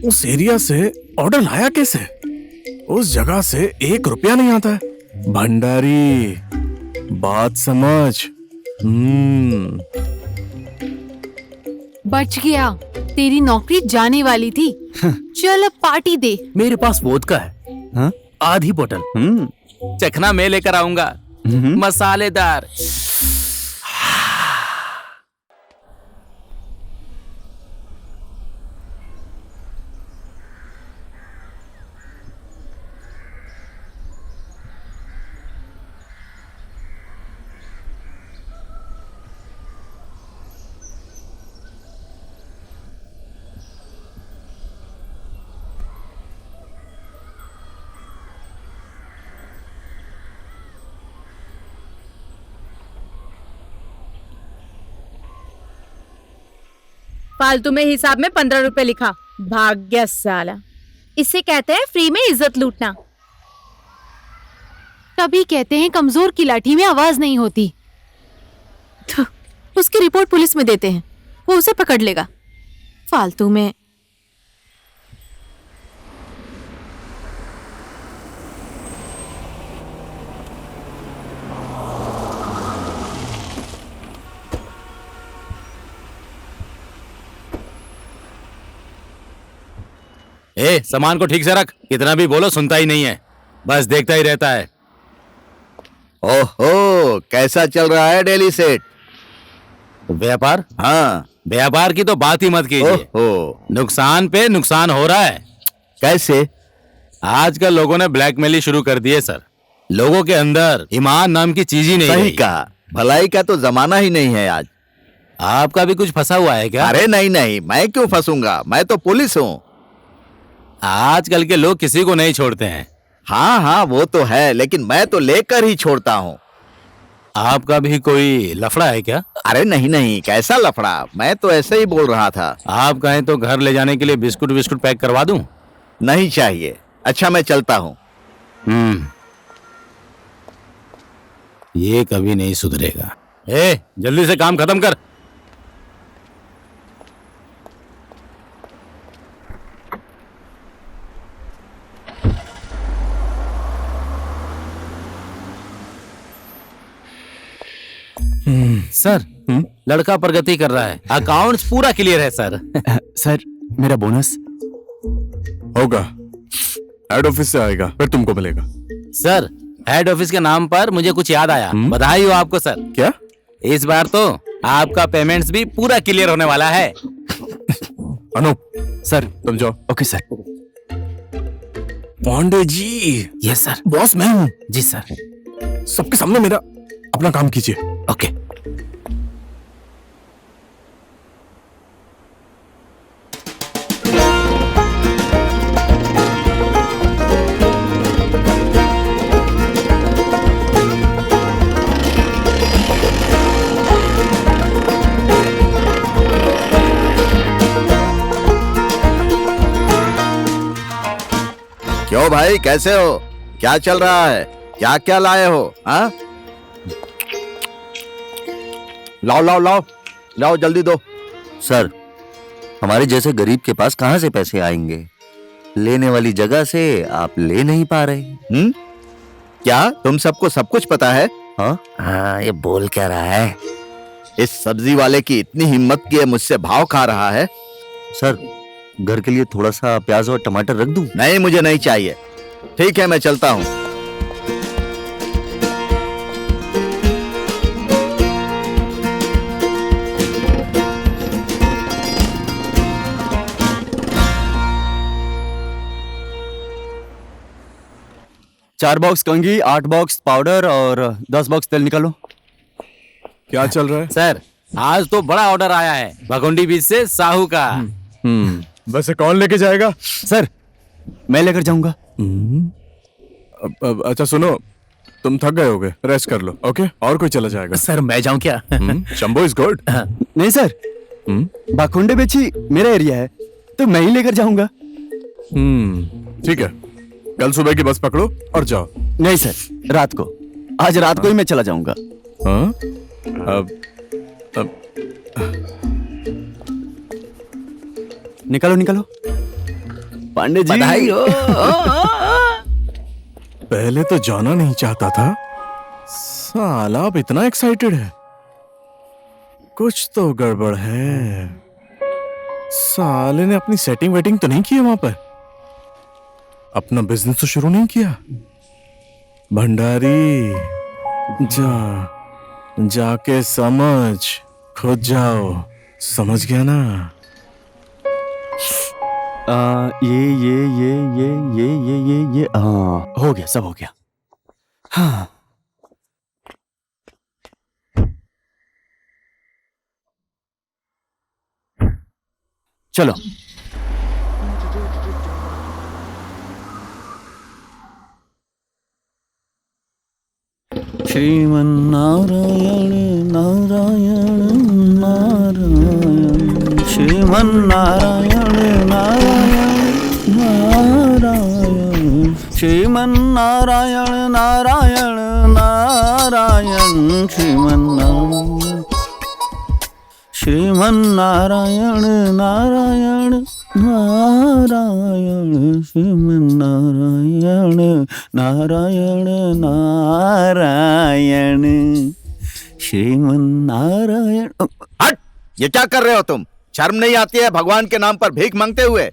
उस एरिया से ऑर्डर लाया कैसे? उस जगह से 1 रुपया नहीं आता है। भंडारी, बात समझ। बच गया, तेरी नौकरी जाने वाली थी। चल अब पार्टी दे। मेरे पास वोदका है। हाँ? आधी बोतल। चखना मैं लेकर आऊंगा, मसालेदार। फालतू में हिसाब में 15 रुपए लिखा। भाग्य साला। इसे कहते हैं फ्री में इज्जत लूटना। तभी कहते हैं कमजोर की लाठी में आवाज नहीं होती। उसकी रिपोर्ट पुलिस में देते हैं, वो उसे पकड़ लेगा। फालतू में। सामान को ठीक से रख। कितना भी बोलो सुनता ही नहीं है, बस देखता ही रहता है। ओहो, कैसा चल रहा है डेली सेट? व्यापार? हाँ। व्यापार की तो बात ही मत कीजिए। ओहो, नुकसान पे नुकसान हो रहा है। कैसे? आजकल लोगों ने ब्लैकमेलिंग शुरू कर दी है सर। लोगों के अंदर ईमान नाम की चीज ही नहीं सही रही। कहा, भलाई का तो जमाना ही नहीं है आज। आपका भी कुछ फंसा हुआ है क्या? अरे नहीं नहीं, मैं क्यों फंसूंगा, मैं तो पुलिस हूँ। आजकल के लोग किसी को नहीं छोड़ते हैं। हाँ हाँ वो तो है, लेकिन मैं तो लेकर ही छोड़ता हूँ। आपका भी कोई लफड़ा है क्या? अरे नहीं नहीं, कैसा लफड़ा, मैं तो ऐसे ही बोल रहा था। आप कहें तो घर ले जाने के लिए बिस्कुट बिस्कुट पैक करवा दूं? नहीं चाहिए। अच्छा मैं चलता हूँ। ये कभी नहीं सुधरेगा। जल्दी से काम खत्म कर। सर, लड़का प्रगति कर रहा है, अकाउंट्स पूरा क्लियर है सर। सर मेरा बोनस होगा, हेड ऑफिस से आएगा, फिर तुमको मिलेगा। सर, हेड ऑफिस के नाम पर मुझे कुछ याद आया। बधाई हो आपको सर। क्या? इस बार तो आपका पेमेंट्स भी पूरा क्लियर होने वाला है। अनूप सर, तुम जाओ। Okay sir. Pandey ji. Yes sir. Boss मैं हूँ। जी सर। सबके सामने मेरा अपना काम कीजिए। ओके। क्यों भाई, कैसे हो? क्या चल रहा है? क्या क्या लाए हो? हाँ, लाओ लाओ लाओ लाओ, जल्दी दो। सर, हमारे जैसे गरीब के पास कहाँ से पैसे आएंगे? लेने वाली जगह से आप ले नहीं पा रहे। क्या तुम सबको सब कुछ पता है? हाँ, ये बोल क्या रहा है? इस सब्जी वाले की इतनी हिम्मत कि ये मुझसे भाव खा रहा है। सर, घर के लिए थोड़ा सा प्याज और टमाटर रख दूं? नहीं, मुझे नहीं चाहिए। ठीक है, मैं चलता हूँ। चार बॉक्स कंघी, 8 बॉक्स पाउडर और 10 बॉक्स तेल निकालो। क्या चल रहा है? सर, आज तो बड़ा ऑर्डर आया है भगुंडी बीच से साहू का। वैसे कौन लेके जाएगा? सर, मैं लेकर जाऊंगा। अच्छा सुनो, तुम थक गए होगे, रेस्ट कर लो। ओके, और कोई चला जाएगा? सर मैं जाऊं क्या? Shambhu is good. नहीं सर, बाखुंडे बेची मेरा एरिया है, तो मैं ही लेकर जाऊंगा। ठीक है, कल सुबह की बस पकड़ो और जाओ। नहीं सर, रात को। आज रात को ही मैं चला जाऊंगा। हाँ? निकालो निकालो। पांडे जी, बधाई हो। पहले तो जाना नहीं चाहता था, साला अब इतना एक्साइटेड है। कुछ तो गड़बड़ है। साले ने अपनी सेटिंग वेटिंग तो नहीं की वहां पर, अपना बिजनेस तो शुरू नहीं किया। भंडारी, जाके समझ, खुद जाओ। समझ गया ना? ये हाँ, हो गया, सब हो गया। हाँ, चलो। श्रीमन्नारायण नारायण नारायण, श्रीमन्नारायण नारायण नारायण, श्रीमन्नारायण नारायण नारायण, श्रीमन्नारायण, श्रीमन्नारायण नारायण नारायण, श्रीमन्नारायण नारायण नारायण, श्रीमन्नारायण। हट! ये क्या कर रहे हो तुम? शर्म नहीं आती है भगवान के नाम पर भीख मांगते हुए?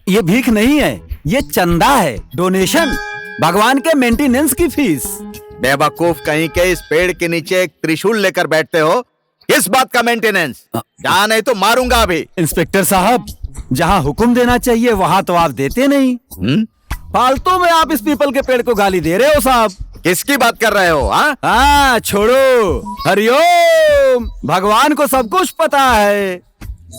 ये भीख नहीं है, ये चंदा है, डोनेशन, भगवान के मेंटेनेंस की फीस। बेवकूफ कहीं के, इस पेड़ के नीचे एक त्रिशूल लेकर बैठते हो, किस बात का मेंटेनेंस? जहाँ नहीं तो मारूंगा अभी। इंस्पेक्टर साहब, जहाँ हुक्म देना चाहिए वहाँ तो आप देते नहीं। फालतू में आप इस पीपल के पेड़ को गाली दे रहे हो साहब। किसकी बात कर रहे हो? हाँ, छोड़ो। हरिओम, भगवान को सब कुछ पता है।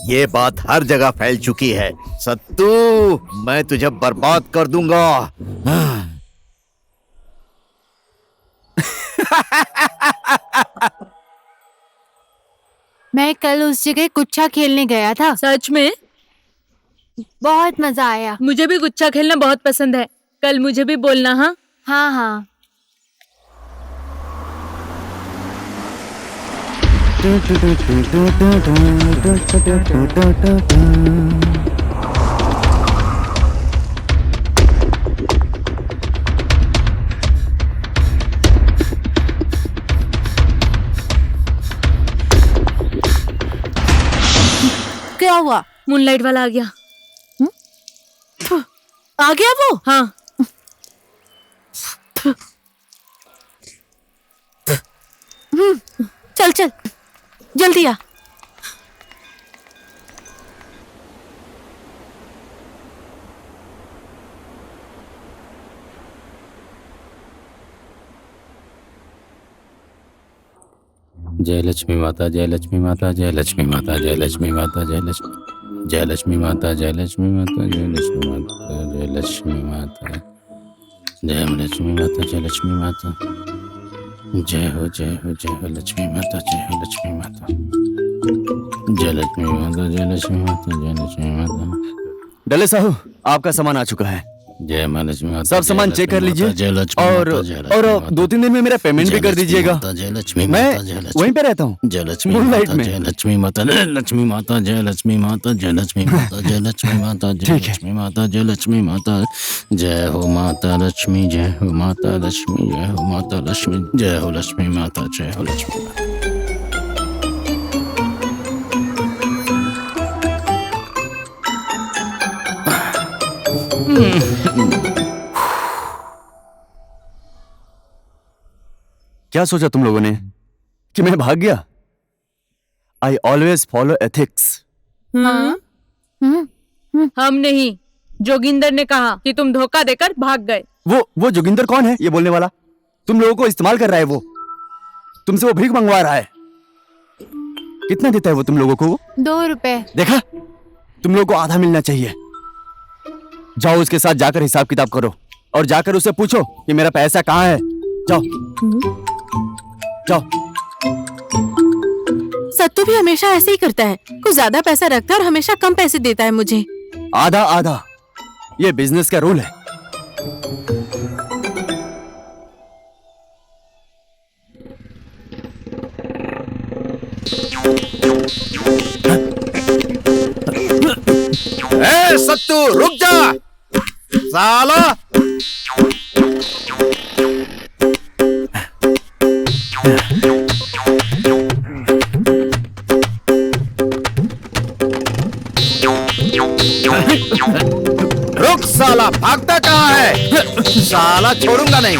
ये बात हर जगह फैल चुकी है। सत्तू, मैं तुझे बर्बाद कर दूंगा। मैं कल उस जगह गुच्छा खेलने गया था। सच में? बहुत मजा आया। मुझे भी गुच्छा खेलना बहुत पसंद है। कल मुझे भी बोलना। हाँ हाँ हाँ। क्या हुआ? मूनलाइट वाला आ गया। आ गया वो? हाँ। चल चल जल्दी आ। जय लक्ष्मी माता, जय लक्ष्मी माता, जय लक्ष्मी माता, जय लक्ष्मी माता, जय लक्ष्मी माता, जय लक्ष्मी माता, जय लक्ष्मी माता, जय लक्ष्मी माता, जय लक्ष्मी माता, जय लक्ष्मी माता, जय हो लक्ष्मी माता, जय हो लक्ष्मी माता, जय लक्ष्मी माता, जय लक्ष्मी माता, जय लक्ष्मी माता। डले साहू, आपका सामान आ चुका है। जय मां लक्ष्मी माता, सब सामान चेक कर लीजिए और 2-3 दिन में मेरा पेमेंट भी कर दीजिएगा। मैं वहीं पे रहता हूँ, जय लक्ष्मी मूनलाइट माता, में। जय लक्ष्मी माता, जय लक्ष्मी माता, जय लक्ष्मी माता, जय लक्ष्मी माता, जय लक्ष्मी माता, जय लक्ष्मी माता, जय लक्ष्मी माता, जय हो माता लक्ष्मी, जय हो माता लक्ष्मी, जय हो माता लक्ष्मी, जय हो लक्ष्मी माता, जय हो लक्ष्मी माता। क्या सोचा तुम लोगों ने कि मैं भाग गया? I always follow ethics. हाँ? हम नहीं, जोगिंदर ने कहा कि तुम धोखा देकर भाग गए। वो जोगिंदर कौन है ये बोलने वाला? तुम लोगों को इस्तेमाल कर रहा है वो। तुमसे वो भीख मंगवा रहा है। कितना देता है वो तुम लोगों को? 2 रुपए। देखा, तुम लोगों को आधा मिलना चाहिए। जाओ उसके साथ जाकर हिसाब किताब करो और जाकर उससे पूछो कि मेरा पैसा कहाँ है। जाओ जाओ। सत्तू भी हमेशा ऐसे ही करता है, कुछ ज्यादा पैसा रखता है और हमेशा कम पैसे देता है मुझे। आधा आधा, ये बिजनेस का रूल है। ए सत्तू रुक जा साला। रुक साला, भागता कहाँ है? साला छोड़ूंगा नहीं।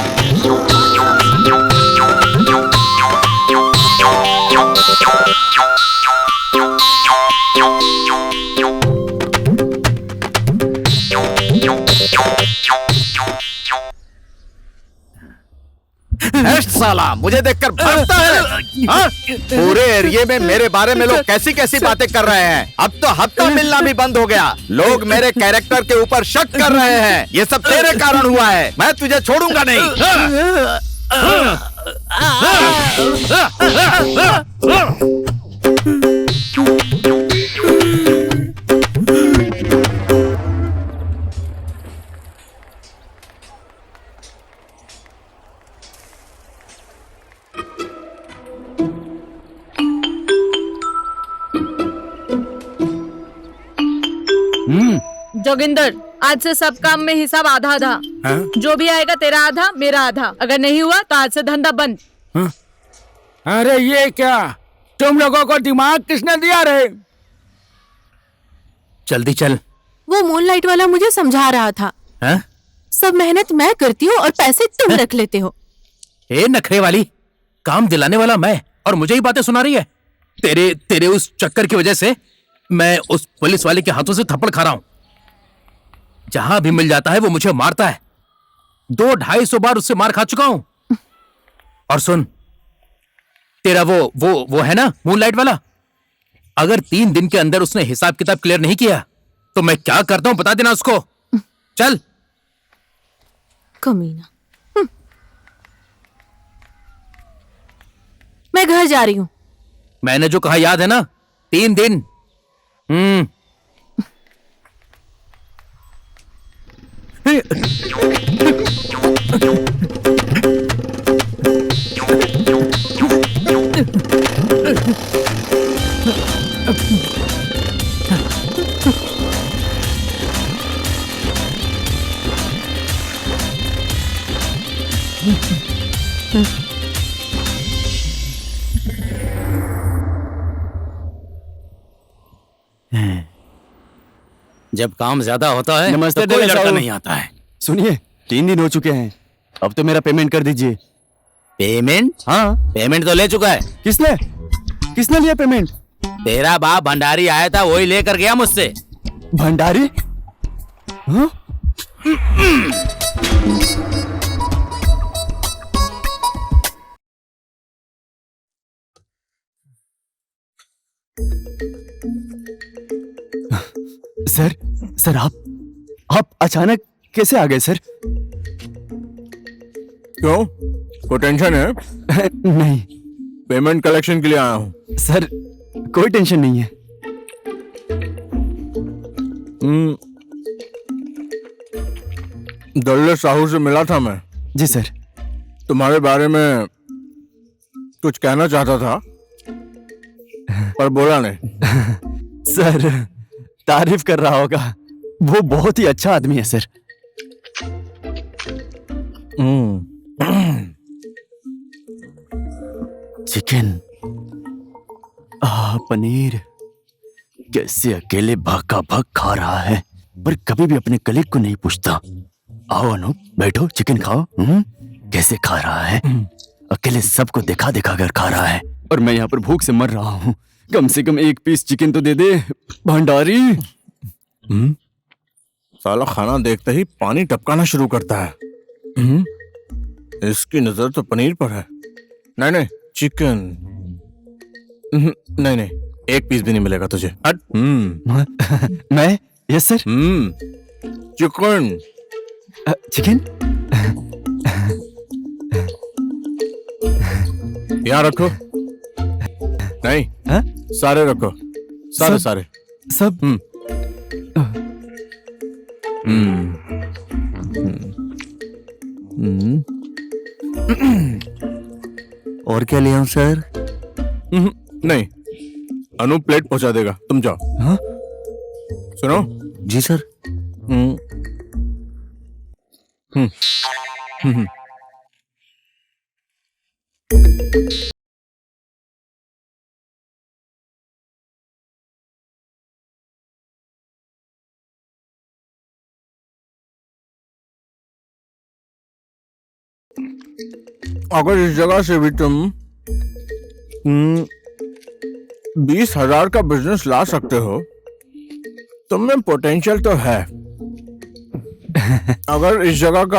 साला मुझे देखकर भागता है। हाँ? पूरे एरिया में मेरे बारे में लोग कैसी कैसी बातें कर रहे हैं। अब तो हफ्ता मिलना भी बंद हो गया। लोग मेरे कैरेक्टर के ऊपर शक कर रहे हैं। ये सब तेरे कारण हुआ है। मैं तुझे छोड़ूंगा नहीं। जोगिंदर, आज से सब काम में हिसाब आधा आधा। जो भी आएगा तेरा आधा, मेरा आधा। अगर नहीं हुआ तो आज से धंधा बंद। अरे ये क्या, तुम लोगों को दिमाग किसने दिया रे? जल्दी चल। वो मूनलाइट वाला मुझे समझा रहा था। हाँ? सब मेहनत मैं करती हूँ और पैसे तुम रख लेते हो। ए नखरे वाली, काम दिलाने वाला मैं और मुझे ही बातें सुना रही है। तेरे उस चक्कर की वजह से मैं उस पुलिस वाले के हाथों से थप्पड़ खा रहा हूं। जहां भी मिल जाता है वो मुझे मारता है। 200-250 बार उससे मार खा चुका हूं। और सुन, तेरा वो है ना मूनलाइट वाला, अगर 3 दिन के अंदर उसने हिसाब किताब क्लियर नहीं किया तो मैं क्या करता हूं बता देना उसको। चल। कमीना। मैं घर जा रही हूँ। मैंने जो कहा याद है ना? 3 दिन। जब काम ज्यादा होता है नमस्ते तो कोई डेला लड़का साहब। नहीं आता है। सुनिए 3 दिन हो चुके हैं, अब तो मेरा पेमेंट कर दीजिए। पेमेंट? हाँ। पेमेंट तो ले चुका है। किसने किसने लिया पेमेंट? तेरा बाप भंडारी आया था, वही लेकर गया मुझसे। भंडारी? हाँ? सर सर आप अचानक कैसे आ गए सर? क्यों, कोई टेंशन है? नहीं पेमेंट कलेक्शन के लिए आया हूँ। सर, कोई टेंशन नहीं है। दल्ले साहू से मिला था मैं। जी सर। तुम्हारे बारे में कुछ कहना चाहता था पर बोला नहीं। सर तारीफ कर रहा होगा, वो बहुत ही अच्छा आदमी है सर। चिकन, पनीर कैसे अकेले भागा भाग खा रहा है, पर कभी भी अपने कलीग को नहीं पूछता। आओ अनूप, बैठो, चिकन खाओ। कैसे खा रहा है, अकेले सबको दिखा दिखा कर खा रहा है, और मैं यहाँ पर भूख से मर रहा हूँ। कम से कम 1 पीस चिकन तो दे दे भंडारी। साला खाना देखते ही पानी टपकाना शुरू करता है। इसकी नजर तो पनीर पर है। नहीं नहीं, चिकन। नहीं नहीं, 1 पीस भी नहीं मिलेगा तुझे। हट। मैं? Yes sir. चिकन। चिकन यहाँ रखो। नहीं, सारे रखो, सारे सब? सारे सब। और क्या ले आऊं सर? नहीं, अनूप प्लेट पहुंचा देगा, तुम जाओ। हाँ? सुनो। जी सर। अगर इस जगह से भी तुम 20,000 का बिजनेस ला सकते हो, तुम में पोटेंशियल तो है। अगर इस जगह का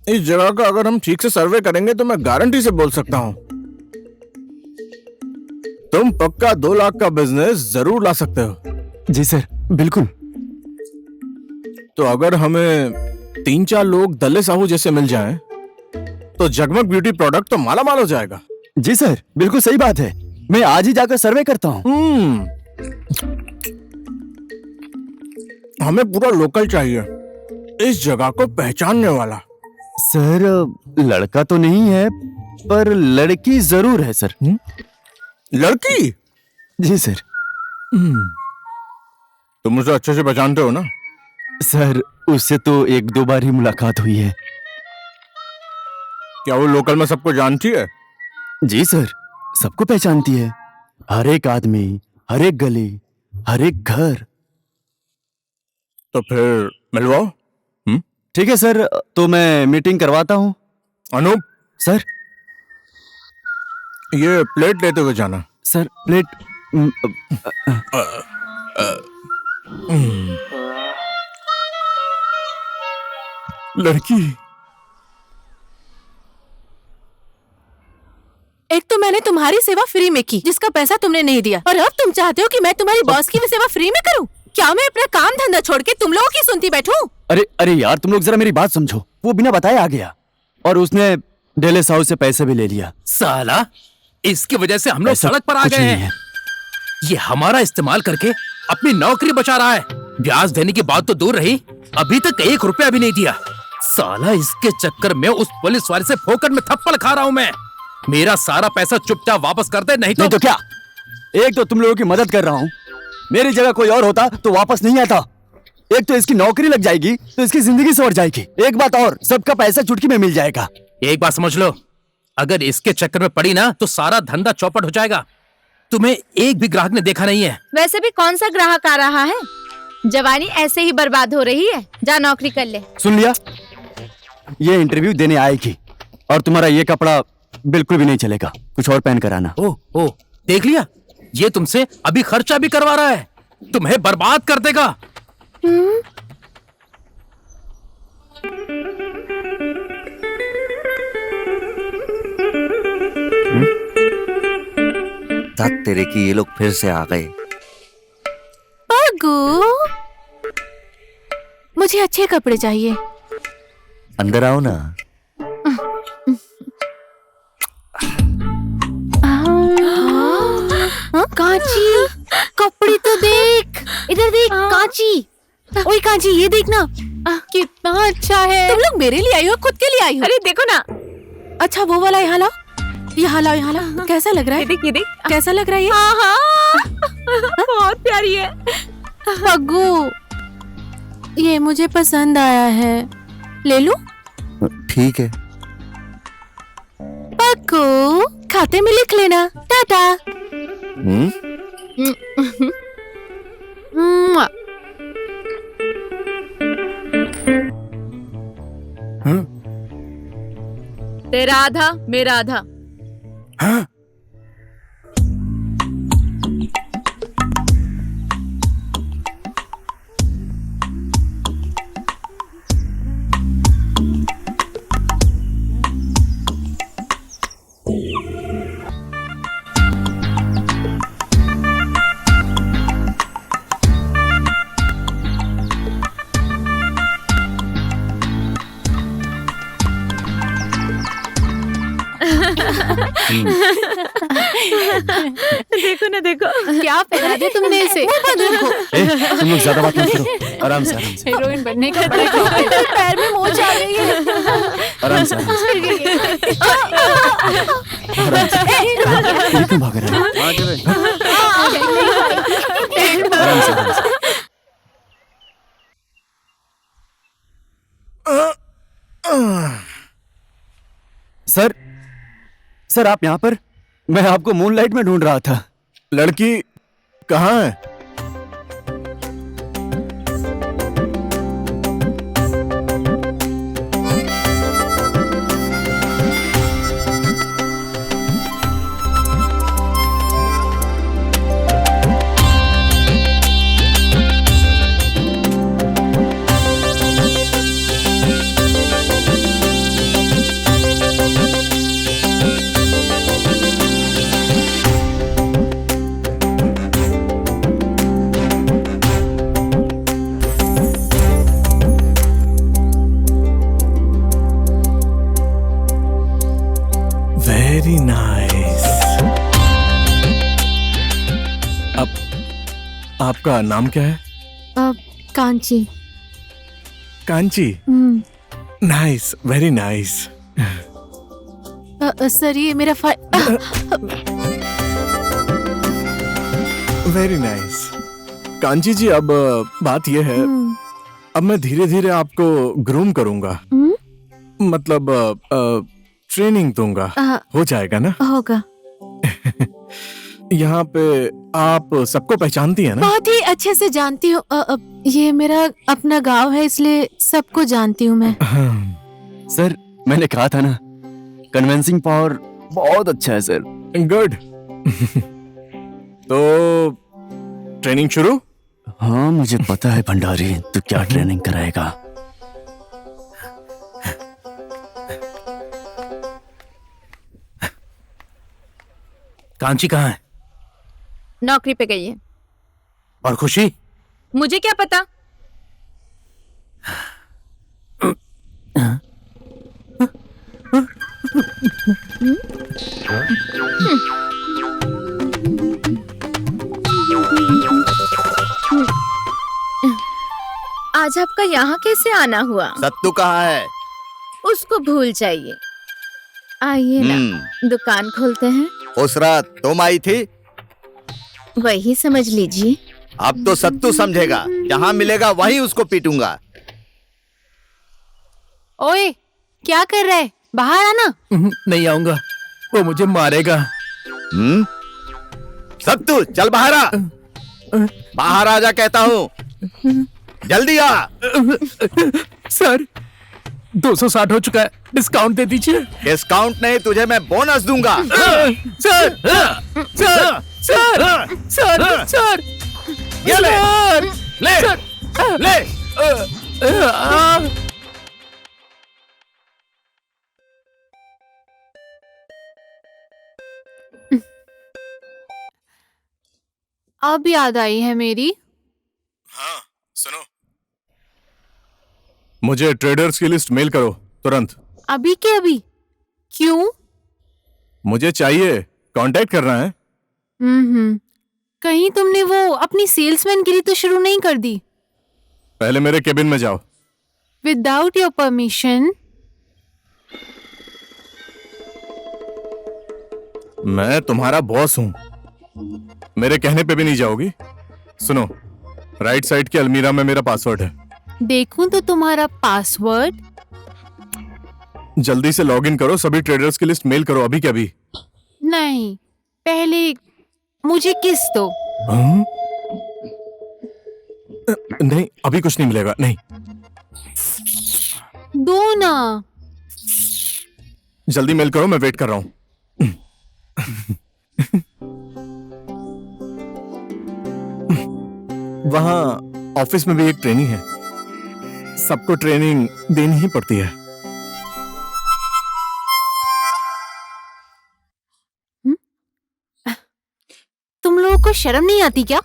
इस जगह का अगर हम ठीक से सर्वे करेंगे तो मैं गारंटी से बोल सकता हूं तुम पक्का 2 लाख का बिजनेस जरूर ला सकते हो। जी सर, बिल्कुल। तो अगर हमें 3-4 लोग दल्ले साहू जैसे मिल जाएं, तो जगमग ब्यूटी प्रोडक्ट तो माला माल हो जाएगा। जी सर, बिल्कुल सही बात है। मैं आज ही जाकर सर्वे करता हूँ। हमें पूरा लोकल चाहिए, इस जगह को पहचानने वाला। सर, लड़का तो नहीं है, पर लड़की जरूर है सर। लड़की? जी सर। तुम उसे अच्छे से पहचानते हो ना? सर, उससे तो 1-2 बार ही मुलाकात हुई है। क्या वो लोकल में सबको जानती है? जी सर, सबको पहचानती है। हर एक आदमी, हर एक गली, हर एक घर। तो फिर मिलवाओ। ठीक है सर, तो मैं मीटिंग करवाता हूँ। अनूप सर, ये प्लेट लेते हुए जाना। Sir plate. लड़की। एक तो मैंने तुम्हारी सेवा फ्री में की, जिसका पैसा तुमने नहीं दिया, और अब तुम चाहते हो कि मैं तुम्हारी बॉस की भी सेवा फ्री में करूं? क्या मैं अपना काम धंधा छोड़ के तुम लोगों की सुनती बैठूं? अरे यार, तुम लोग जरा मेरी बात समझो। वो बिना बताए आ गया और उसने डेले साहू से पैसे भी ले लिया। साला, इसकी वजह से हम लोग ऐसा सड़क पर आ कुछ गए नहीं हैं। है। ये हमारा इस्तेमाल करके अपनी नौकरी बचा रहा है। ब्याज देने की बात तो दूर रही, अभी तक 1 रुपया भी नहीं दिया। साला इसके चक्कर में उस पुलिस वाले से फोकट में थप्पड़ खा रहा हूं मैं। मेरा सारा पैसा चुपचाप वापस कर दे, नहीं नहीं तो क्या? एक तो तुम लोगों की मदद कर रहा हूँ, मेरी जगह कोई और होता तो वापस नहीं आता। एक तो इसकी नौकरी लग जाएगी तो इसकी जिंदगी सवर जाएगी। एक बात और, सबका पैसा चुटकी में मिल जाएगा। एक बात समझ लो, अगर इसके चक्कर में पड़ी ना तो सारा धंधा चौपट हो जाएगा। तुम्हें एक भी ग्राहक ने देखा नहीं है। वैसे भी कौन सा ग्राहक आ रहा है? जवानी ऐसे ही बर्बाद हो रही है। जा नौकरी कर ले। सुन लिया, ये इंटरव्यू देने आएगी और तुम्हारा ये कपड़ा बिल्कुल भी नहीं चलेगा, कुछ और पहन कर आना। ओ, देख लिया, ये तुमसे अभी खर्चा भी करवा रहा है, तुम्हें बर्बाद कर देगा। धत तेरे की, ये लोग फिर से आ गए। पग्गू, मुझे अच्छे कपड़े चाहिए। अंदर आओ ना। कांची, कपड़े तो देख, इधर देख कांची। ओए कांची, ये देखना कितना अच्छा है। तुम लोग मेरे लिए आई हो, खुद के लिए आई हो? अरे देखो ना। अच्छा वो वाला यहाँ लाओ, यहाँ लाओ, यहाँ लाओ। कैसा लग रहा है? ये देख। कैसा लग रहा है ये? बहुत प्यारी है। पग्गू, ये मुझे पसंद आया है, ले लूं? ठीक है। पग्गू, खाते में लिख लेना। टाटा। मुआ। तेरा आधा, मेरा आधा। देखो ना, देखो क्या पहना दिया तुमने इसे? तुम लोग ज्यादा बात मत करो, आराम से आराम से हीरोइन बनने का बड़ा शौक है। पैर में मोच आ रही है। आराम से आराम से। ये क्यों भाग रहा है? आराम से आराम से। सर आप यहाँ पर? मैं आपको मूनलाइट में ढूंढ रहा था। लड़की कहाँ है? Very nice. अब आपका नाम क्या है? Kanchi. Kanchi? Nice, very nice. Sir ये मेरा वेरी नाइस। कांची जी, अब बात यह है, अब मैं धीरे धीरे आपको ग्रूम करूंगा, मतलब ट्रेनिंग दूंगा। हो जाएगा ना? होगा। यहाँ पे आप सबको पहचानती है ना? बहुत ही अच्छे से जानती हूँ। ये मेरा अपना गांव है, इसलिए सबको जानती हूँ मैं। सर मैंने कहा था ना, कन्विंसिंग पावर बहुत अच्छा है सर। गुड। तो ट्रेनिंग शुरू? हाँ मुझे पता है भंडारी, तू क्या ट्रेनिंग कराएगा। कांची कहाँ है? नौकरी पे गई है। और खुशी? मुझे क्या पता। आज आपका यहाँ कैसे आना हुआ? सत्तू कहाँ है? उसको भूल जाइए। आइए ना, दुकान खोलते हैं। उस रात तुम आई थी, वही समझ लीजिए। अब तो सत्तू समझेगा, जहाँ मिलेगा वहीं उसको पीटूंगा। ओए, क्या कर रहा है? बाहर आना। नहीं आऊंगा, वो मुझे मारेगा। सत्तू चल बाहर आ, बाहर आ जा कहता हूँ, जल्दी आ। सर 260 हो चुका है, डिस्काउंट दे दीजिए। डिस्काउंट नहीं, तुझे मैं बोनस दूंगा। Sir sir sir sir sir ये ले, ले, ले। अब याद आई है मेरी। हाँ सुनो, मुझे ट्रेडर्स की लिस्ट मेल करो तुरंत। अभी के अभी? क्यों? मुझे चाहिए, कांटेक्ट करना है। कहीं तुमने वो अपनी सेल्समैन गिरी तो शुरू नहीं कर दी? पहले मेरे केबिन में जाओ। Without your permission? मैं तुम्हारा बॉस हूं, मेरे कहने पे भी नहीं जाओगी? सुनो, राइट साइड की अलमीरा में मेरा पासवर्ड है। देखूं तो तुम्हारा पासवर्ड? जल्दी से लॉग इन करो, सभी ट्रेडर्स की लिस्ट मेल करो अभी के अभी। नहीं, पहले मुझे किस दो। नहीं, अभी कुछ नहीं मिलेगा, नहीं। दो ना। जल्दी मेल करो, मैं वेट कर रहा हूं। वहां ऑफिस में भी एक ट्रेनिंग है, सबको ट्रेनिंग देनी ही पड़ती है। तुम लोगों को शर्म नहीं आती क्या?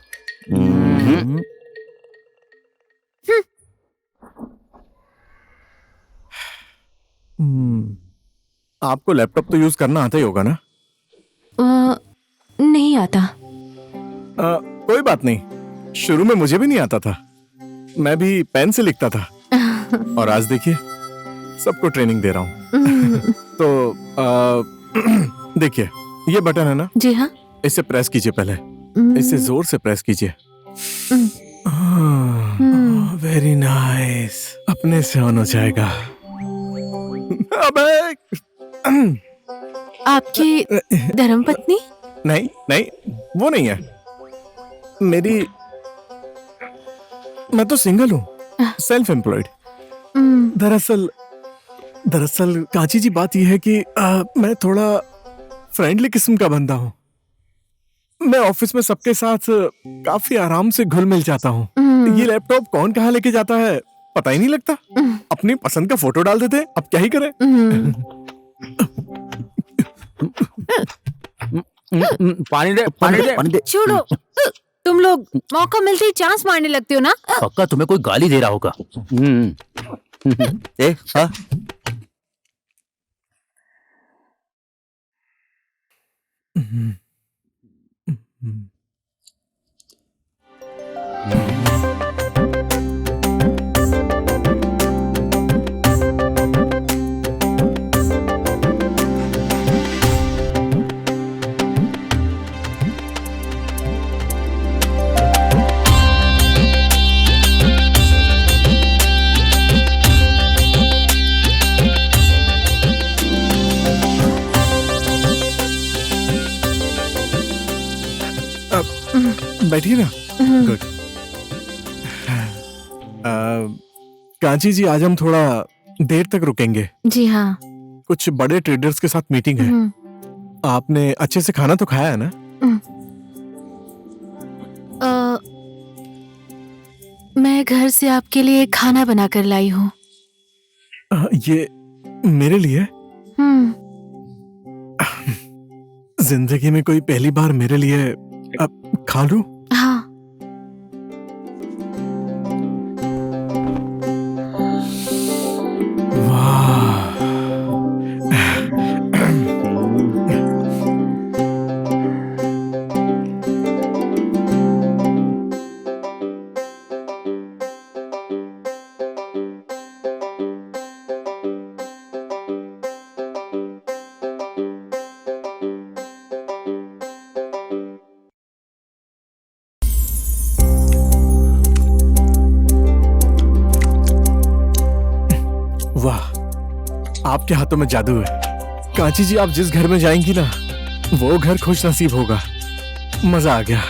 आपको लैपटॉप तो यूज करना आता ही होगा ना? नहीं आता। कोई बात नहीं, शुरू में मुझे भी नहीं आता था, मैं भी पेन से लिखता था। और आज देखिए, सबको ट्रेनिंग दे रहा हूं। तो देखिए, ये बटन है ना? जी हाँ। इसे प्रेस कीजिए, पहले इसे जोर से प्रेस कीजिए। वेरी नाइस, अपने से ऑन हो जाएगा। अबे आपकी धर्मपत्नी? नहीं नहीं, वो नहीं है मेरी, मैं तो सिंगल हूँ, सेल्फ एम्प्लॉयड। दरअसल कांची जी, बात यह है कि मैं थोड़ा फ्रेंडली किस्म का बंदा हूँ। मैं ऑफिस में सबके साथ काफी आराम से घुल मिल जाता हूँ। ये लैपटॉप कौन कहाँ लेके जाता है पता ही नहीं लगता। अपनी पसंद का फोटो डाल देते, अब क्या ही करें। पानी दे, पानी दे। छोड़ो, तुम लोग मौका मिलते ही चांस मारने लगते हो ना। पक्का तुम्हें कोई गाली दे रहा होगा। हाँ बैठिए ना। गुड। कांची जी, आज हम थोड़ा देर तक रुकेंगे। जी हाँ। कुछ बड़े ट्रेडर्स के साथ मीटिंग है। आपने अच्छे से खाना तो खाया है ना? मैं घर से आपके लिए खाना बनाकर लाई हूँ। ये मेरे लिए? जिंदगी में कोई पहली बार मेरे लिए, अब खा लूं? हाँ। आपके हाथों में जादू है। कांची जी, आप जिस घर में जाएंगी ना, वो घर खुश नसीब होगा। मजा आ गया।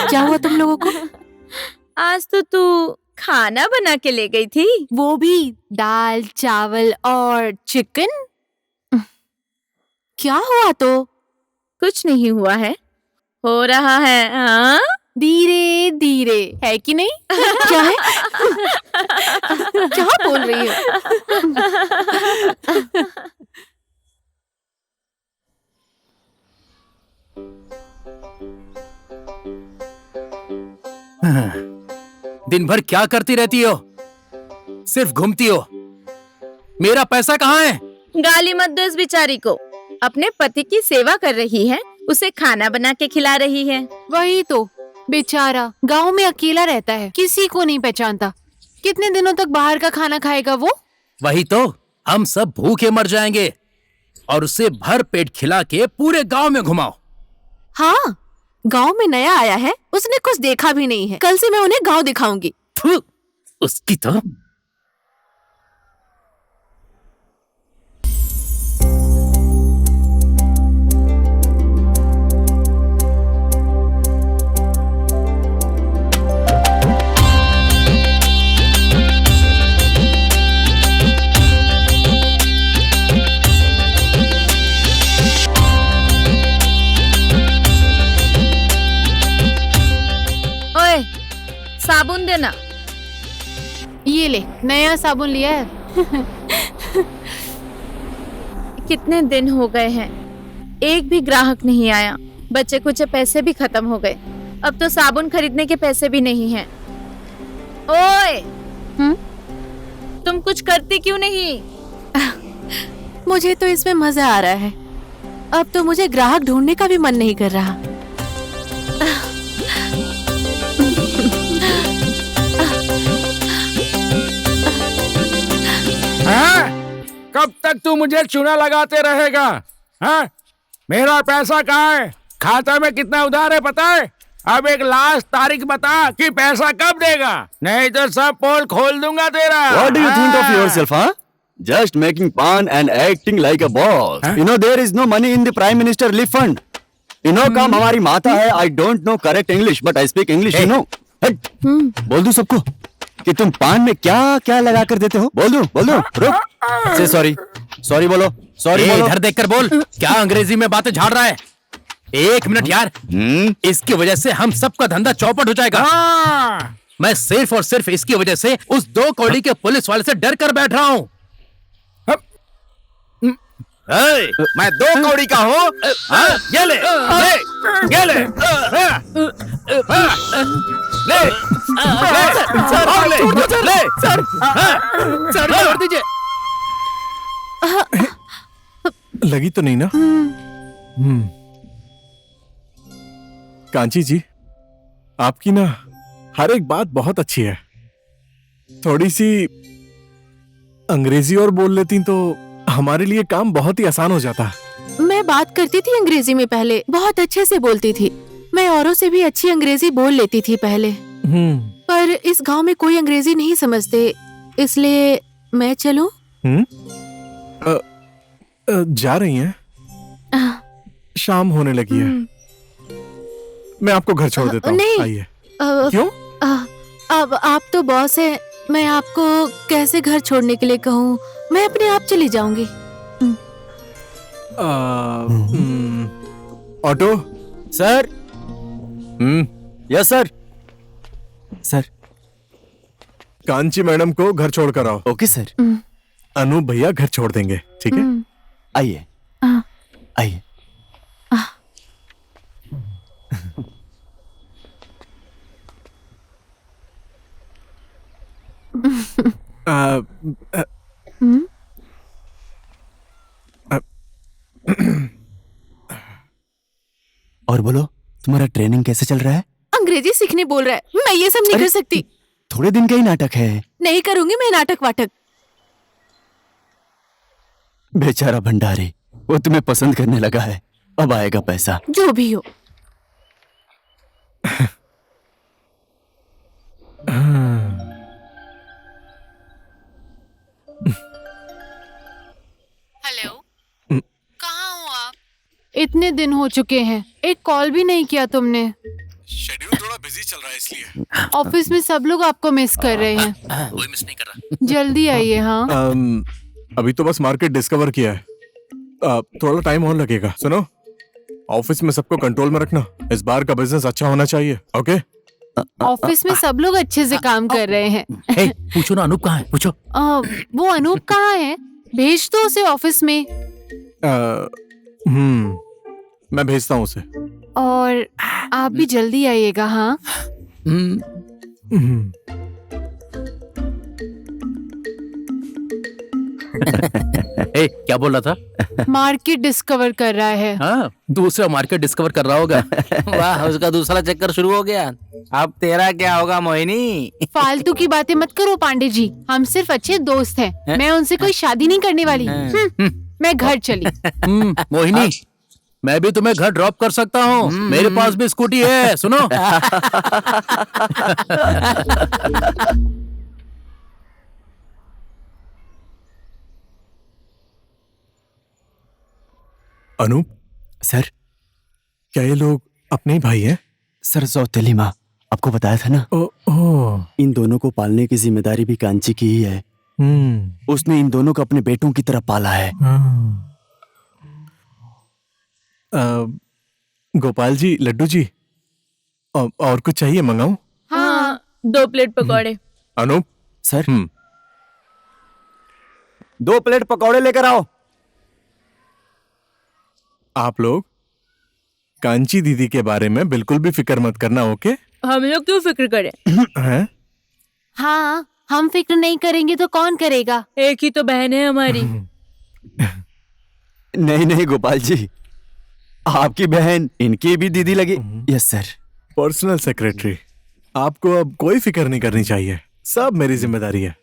क्या हुआ तुम लोगों को? आज तो तू खाना बना के ले गई थी। वो भी दाल चावल और चिकन। क्या हुआ? तो कुछ नहीं हुआ है, हो रहा है। हाँ, धीरे धीरे है कि नहीं? क्या है? क्या बोल रही हो? दिन भर क्या करती रहती हो? सिर्फ घूमती हो। मेरा पैसा कहाँ है? गाली मत दो इस बेचारी को। अपने पति की सेवा कर रही है, उसे खाना बना के खिला रही है। वही तो, बेचारा गांव में अकेला रहता है, किसी को नहीं पहचानता। कितने दिनों तक बाहर का खाना खाएगा वो? वही तो, हम सब भूखे मर जाएंगे। और उसे भर पेट खिला के पूरे गांव में घुमाओ। हाँ, गांव में नया आया है, उसने कुछ देखा भी नहीं है। कल से मैं उन्हें गांव दिखाऊंगी। थू, उसकी तो। ओए, साबुन देना। ये ले, नया साबुन लिया है। कितने दिन हो गए हैं, एक भी ग्राहक नहीं आया। बच्चे कुछ पैसे भी खत्म हो गए। अब तो साबुन खरीदने के पैसे भी नहीं हैं। ओए, तुम कुछ करती क्यों नहीं? मुझे तो इसमें मजा आ रहा है। अब तो मुझे ग्राहक ढूंढने का भी मन नहीं कर रहा। हाँ? कब तक तू मुझे चूना लगाते रहेगा? हाँ? मेरा पैसा कहाँ है? खाता में कितना उधार है पता है? अब एक लास्ट तारीख बता कि पैसा कब देगा, नहीं तो सब पोल खोल दूंगा तेरा। What do you think of yourself, huh? Just making fun and acting like a boss. You know there is no money in the Prime Minister Relief Fund. You know काम हमारी माता है. I don't know correct English, but I speak English. You know. बोल दूं सबको कि तुम पान में क्या क्या लगा कर देते हो? बोल दूं रुक से सॉरी बोलो इधर देखकर बोल। क्या अंग्रेजी में बातें झाड़ रहा है? एक मिनट यार, इसकी वजह से हम सबका धंधा चौपट हो जाएगा। मैं सिर्फ और सिर्फ इसकी वजह से उस 2 कौड़ी के पुलिस वाले से डर कर बैठ रहा हूँ। मैं 2 कौड़ी का हूँ। ये ले, ये ले, सर छोड़ दीजिए। लगी तो नहीं ना? कांची जी, आपकी ना हर एक बात बहुत अच्छी है। थोड़ी सी अंग्रेजी और बोल लेती तो हमारे लिए काम बहुत ही आसान हो जाता। मैं बात करती थी अंग्रेजी में पहले, बहुत अच्छे से बोलती थी। मैं औरों से भी अच्छी अंग्रेजी बोल लेती थी पहले, पर इस गांव में कोई अंग्रेजी नहीं समझते, इसलिए मैं चलूं? जा रही हैं? शाम होने लगी है, मैं आपको घर छोड़ देता हूँ। नहीं। आइए। क्यों? अब आप तो बॉस हैं, मैं आपको कैसे घर छोड़ने के लिए कहूँ? मैं अपने आप चली जाऊंगी। Auto sir. Yes sir. Sir Kanchi madam को घर छोड़ कर आओ। Okay sir. अनूप भैया घर छोड़ देंगे, ठीक है? आइए आइए। और बोलो, तुम्हारा ट्रेनिंग कैसे चल रहा है? अंग्रेजी सीखने बोल रहा है, मैं ये सब नहीं कर सकती। थोड़े दिन का ही नाटक है। नहीं करूंगी मैं नाटक वाटक। बेचारा भंडारी, वो तुम्हें पसंद करने लगा है, अब आएगा पैसा। जो भी हो। हेलो, कहाँ हो आप? इतने दिन हो चुके हैं, एक कॉल भी नहीं किया तुमने। शेड्यूल थोड़ा बिजी चल रहा है इसलिए। ऑफिस में सब लोग आपको मिस कर रहे हैं। कोई मिस नहीं कर रहा। जल्दी आइए। हाँ अभी तो बस मार्केट डिस्कवर किया है, थोड़ा टाइम और लगेगा। सुनो, ऑफिस में सबको कंट्रोल में रखना, इस बार का बिजनेस अच्छा होना चाहिए। ओके? ऑफिस में सब लोग अच्छे से काम कर रहे हैं। हे, पूछो ना अनूप कहाँ है, पूछो। वो अनूप कहाँ है? भेज दो उसे ऑफिस में। मैं भेजता हूँ उसे। और आप भी जल्दी आइएगा। हाँ हे, क्या बोल रहा था? मार्केट डिस्कवर कर रहा है। हाँ, दूसरा मार्केट डिस्कवर कर रहा होगा। वाह, उसका दूसरा चक्कर शुरू हो गया। अब तेरा क्या होगा मोहिनी? फालतू की बातें मत करो पांडे जी, हम सिर्फ अच्छे दोस्त हैं। मैं उनसे कोई शादी नहीं करने वाली। मैं घर चली। मोहिनी, मैं भी तुम्हें घर ड्रॉप कर सकता हूँ, मेरे पास भी स्कूटी है। सुनो। अनूप सर। क्या ये लोग अपने ही भाई हैं? सर सौतेली माँ, आपको बताया था ना। इन दोनों को पालने की जिम्मेदारी भी कांची की ही है। उसने इन दोनों को अपने बेटों की तरह पाला है। गोपाल जी, लड्डू जी, और कुछ चाहिए? मंगाऊं? हाँ, 2 प्लेट पकौड़े। अनूप। सर 2 प्लेट पकौड़े लेकर आओ। आप लोग कांची दीदी के बारे में बिल्कुल भी फिक्र मत करना। ओके? हम लोग क्यों फिक्र करें? हैं? हाँ, हम फिक्र नहीं करेंगे तो कौन करेगा? एक ही तो बहन है हमारी। नहीं नहीं गोपाल जी, आपकी बहन इनकी भी दीदी लगी। Yes sir. पर्सनल सेक्रेटरी, आपको अब कोई फिक्र नहीं करनी चाहिए, सब मेरी जिम्मेदारी है।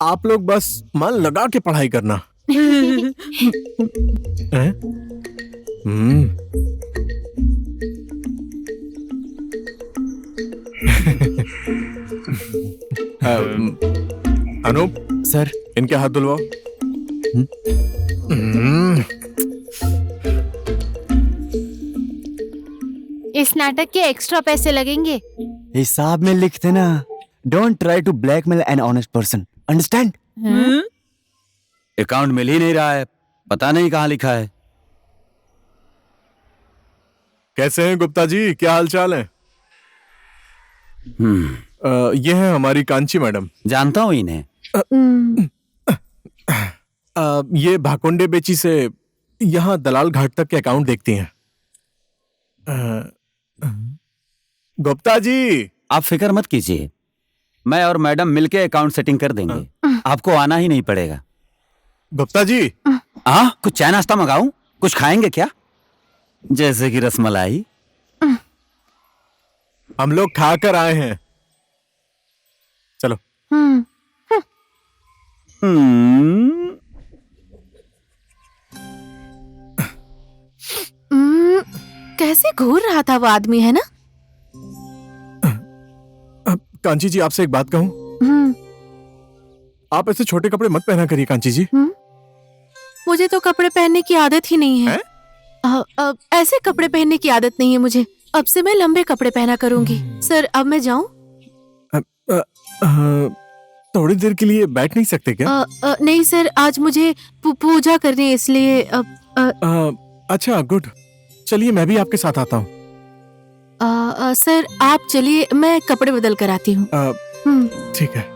आप लोग बस मन लगा के पढ़ाई करना। हैं? अनूप सर, इनके हाथ धुलवाओ। इस नाटक के एक्स्ट्रा पैसे लगेंगे। हिसाब में लिख देना। Don't try to blackmail an honest person, understand? Account मिल ही नहीं रहा है, पता नहीं कहाँ लिखा है। कैसे हैं गुप्ता जी, क्या हाल चाल है? ये है हमारी कांची मैडम। जानता हूँ इन्हें। ये भाकुंडे बेची से यहाँ दलाल घाट तक के अकाउंट देखती हैं। गुप्ता जी, आप फिक्र मत कीजिए, मैं और मैडम मिलके अकाउंट सेटिंग कर देंगे। आपको आना ही नहीं पड़ेगा। गुप्ता जी, कुछ चाय नाश्ता मंगाऊं? कुछ खाएंगे क्या? जैसे कि रसमलाई। हम लोग खा कर आए हैं, चलो। हम्म। हम्म, कैसे घूर रहा था वो आदमी, है ना? कांची जी, आपसे एक बात कहूं? हम्म। आप ऐसे छोटे कपड़े मत पहना करिए कांची जी। मुझे तो कपड़े पहनने की आदत ही नहीं है। ऐसे कपड़े पहनने की आदत नहीं है मुझे। अब से मैं लंबे कपड़े पहना करूंगी। सर, अब मैं जाऊं? थोड़ी देर के लिए बैठ नहीं सकते क्या? नहीं सर, आज मुझे पूजा करनी है, इसलिए अच्छा, गुड। चलिए मैं भी आपके साथ आता हूँ। सर आप चलिए, मैं कपड़े बदल कर आती हूँ। ठीक है।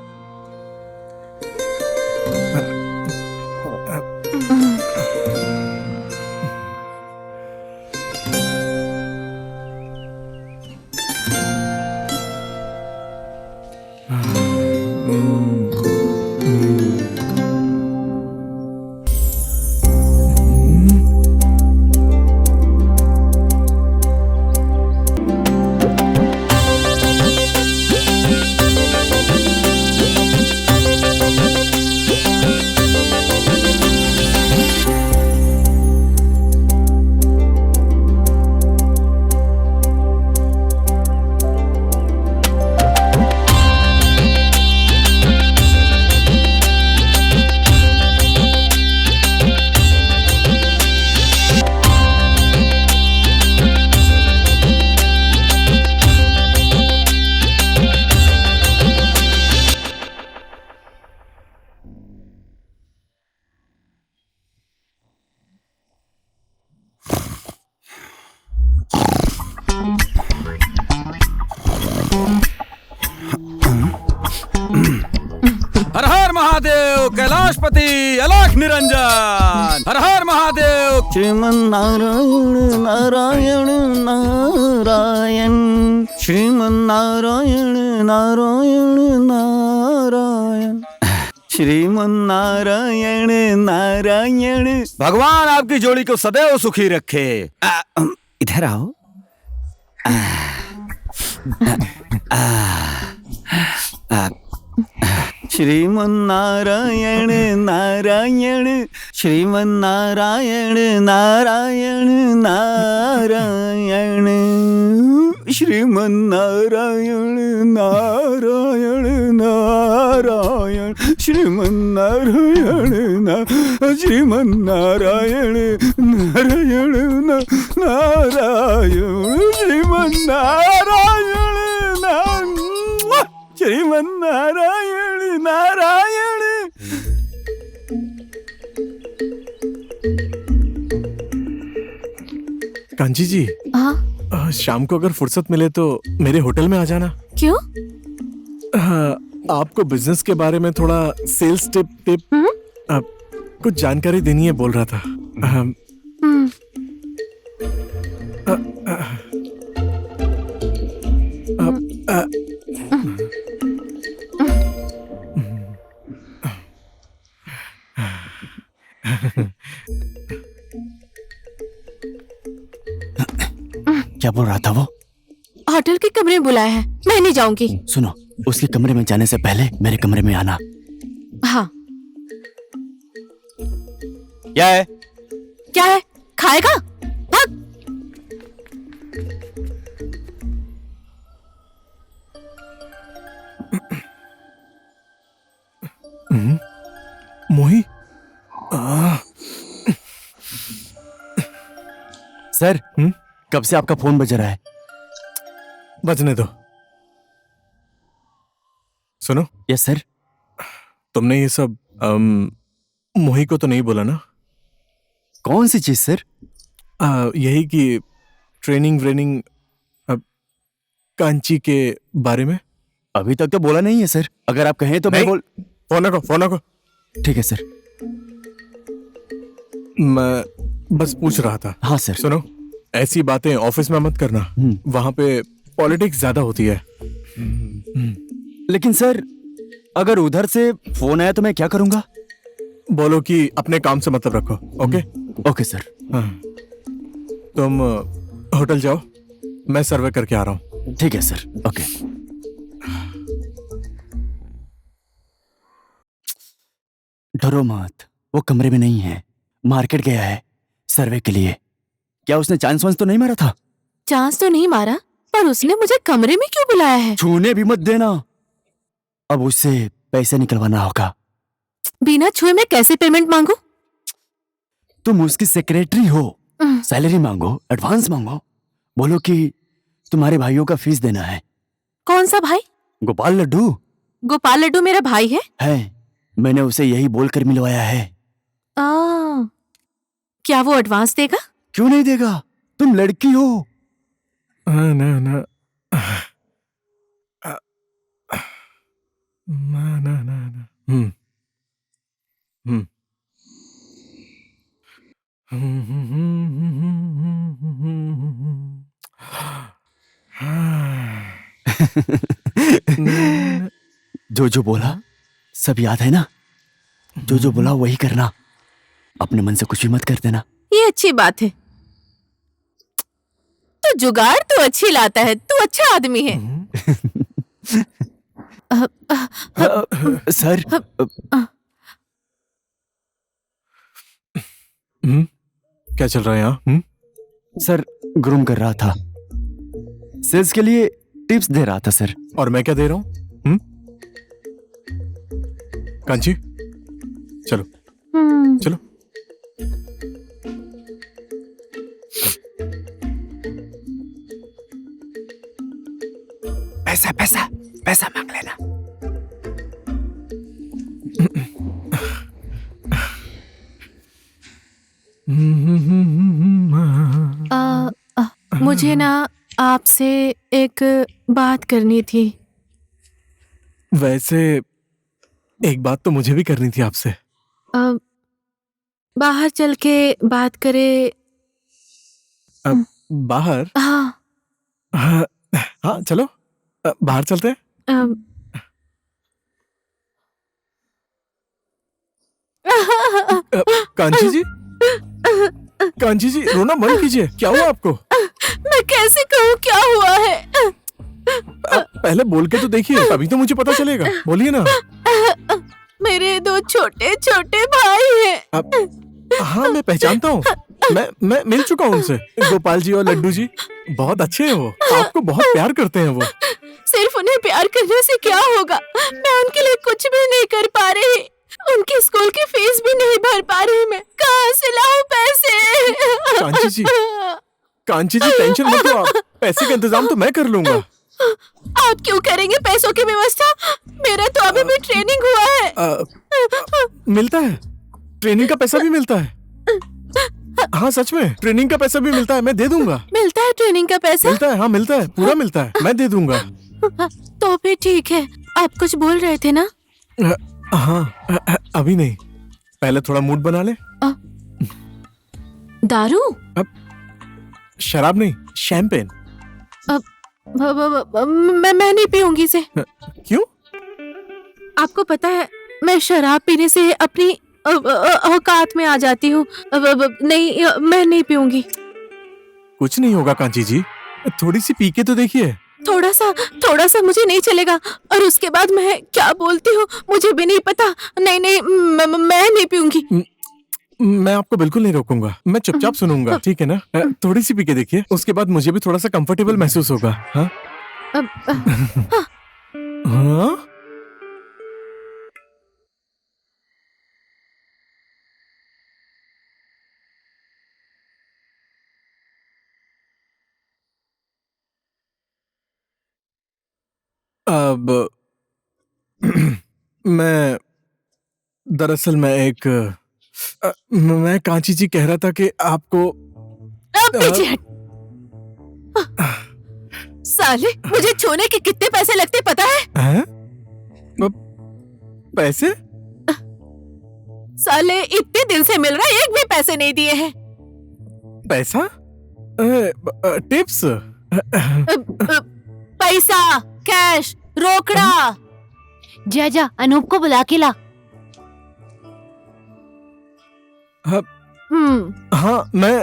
हर हर महादेव, कैलाशपति, अलख निरंजन। हर हर महादेव। श्रीमन नारायण नारायण नारायण, श्रीमन नारायण नारायण नारायण, श्रीमन नारायण नारायण। भगवान आपकी जोड़ी को सदैव सुखी रखे। इधर आओ। श्रीमन नारायण नारायण, श्रीमन नारायण नारायण नारायण, श्रीमन नारायण नारायण नारायण, श्रीमन नारायण श्रीमन नारायण नारायण नारायण, श्रीमन नारायण श्रीमन नारायण नारायण। कांची जी, शाम को अगर फुर्सत मिले तो मेरे होटल में आ जाना। क्यों? आपको बिजनेस के बारे में थोड़ा सेल्स टिप कुछ जानकारी देनी है बोल रहा था। क्या बोल रहा था वो? होटल के कमरे में बुलाया है, मैं नहीं जाऊंगी। सुनो, उसके कमरे में जाने से पहले मेरे कमरे में आना। हाँ। क्या है? क्या है? खाएगा? भाग। मोही। सर, कब से आपका फोन बज रहा है? बजने दो। सुनो। Yes sir. तुमने ये सब मोही को तो नहीं बोला ना? कौन सी चीज सर? यही कि ट्रेनिंग व्रेनिंग कांची के बारे में। अभी तक तो बोला नहीं है सर। अगर आप कहें तो मैं बोल। फोन रखो। ठीक है सर। मैं बस पूछ रहा था। हाँ सर। सुनो, ऐसी बातें ऑफिस में मत करना, वहां पे पॉलिटिक्स ज्यादा होती है। लेकिन सर, अगर उधर से फोन आया तो मैं क्या करूंगा? बोलो कि अपने काम से मतलब रखो। ओके? Okay sir. हाँ, तुम होटल जाओ, मैं सर्वे करके आ रहा हूँ। ठीक है सर। ओके। थथरो मत, वो कमरे में नहीं है, मार्केट गया है सर्वे के लिए। क्या उसने चांस वांस तो नहीं मारा था? चांस तो नहीं मारा, पर उसने मुझे कमरे में क्यों बुलाया है? छूने भी मत देना, अब उससे पैसे निकलवाना होगा। बिना छुए मैं कैसे पेमेंट मांगू? तुम उसकी सेक्रेटरी हो, सैलरी मांगो, एडवांस मांगो, बोलो कि तुम्हारे भाइयों का फीस देना है। कौन सा भाई? गोपाल लड्डू। गोपाल लड्डू मेरा भाई है? मैंने उसे यही बोलकर मिलवाया है। क्या वो एडवांस देगा? क्यों नहीं देगा, तुम लड़की हो। ना ना ना ना ना। जो बोला सब याद है ना? जो बोला वही करना, अपने मन से कुछ भी मत कर देना। ये अच्छी बात है। तो जुगाड़ तो अच्छी लाता है, तू अच्छा आदमी है। सर, क्या चल रहा है यहाँ? सर ग्रूम कर रहा था, सेल्स के लिए टिप्स दे रहा था सर। और मैं क्या दे रहा हूँ? कांची, चलो चलो। पैसा पैसा पैसा मांग लेना। मुझे ना आपसे एक बात करनी थी। वैसे एक बात तो मुझे भी करनी थी आपसे। बाहर चल के बात करे। बाहर? हाँ हाँ चलो, बाहर चलते हैं। कांची जी, कांची जी रोना बंद कीजिए। क्या हुआ आपको? मैं कैसे कहूँ क्या हुआ है? पहले बोल के तो देखिए, तभी तो मुझे पता चलेगा। बोलिए ना। मेरे दो छोटे छोटे भाई हैं। हाँ मैं पहचानता हूँ, मैं मिल चुका हूँ उनसे। गोपाल जी और लड्डू जी बहुत अच्छे हैं, वो आपको बहुत प्यार करते हैं। वो सिर्फ उन्हें प्यार करने से क्या होगा? मैं उनके लिए कुछ भी नहीं कर पा रही। उनकी स्कूल की फीस भी नहीं भर पा रही। मैं कहाँ से लाऊं पैसे? कांची जी टेंशन मत लो आप, पैसे का इंतजाम तो मैं कर लूंगा। आप क्यों करेंगे पैसों की व्यवस्था? मेरा तो अभी भी ट्रेनिंग हुआ है। मिलता है, ट्रेनिंग का पैसा भी मिलता है। हाँ सच में, ट्रेनिंग का पैसा भी मिलता है, मैं दे दूंगा। मिलता है ट्रेनिंग का पैसा? मिलता है, हाँ मिलता है, पूरा मिलता है, मैं दे दूंगा। तो फिर ठीक है। आप कुछ बोल रहे थे ना? हाँ अभी नहीं, पहले थोड़ा मूड बना ले। दारू? शराब नहीं, शैंपेन। मैं नहीं पीऊंगी इसे। क्यों? आपको पता है मैं शराब पीने से अपनी औकात में आ जाती हूँ। नहीं, मैं नहीं पीऊंगी। कुछ नहीं होगा कांची जी, थोड़ी सी पी के तो देखिए। थोड़ा सा मुझे नहीं चलेगा। और उसके बाद मैं क्या बोलती हूँ मुझे भी नहीं पता। नहीं, मैं नहीं पीऊंगी। मैं आपको बिल्कुल नहीं रोकूंगा, मैं चुपचाप सुनूंगा, ठीक है ना? थोड़ी सी पी के देखिए, उसके बाद मुझे भी थोड़ा सा कंफर्टेबल महसूस होगा। हाँ? हाँ? अब मैं कांची जी कह रहा था कि आपको पीछे हट। साले, मुझे छूने के कितने पैसे लगते पता है? पैसे? साले इतने दिन से मिल रहा है, एक भी पैसे नहीं दिए हैं। पैसा? टिप्स? पैसा, कैश, रोकड़ा। जा अनूप को बुला के ला। हाँ मैं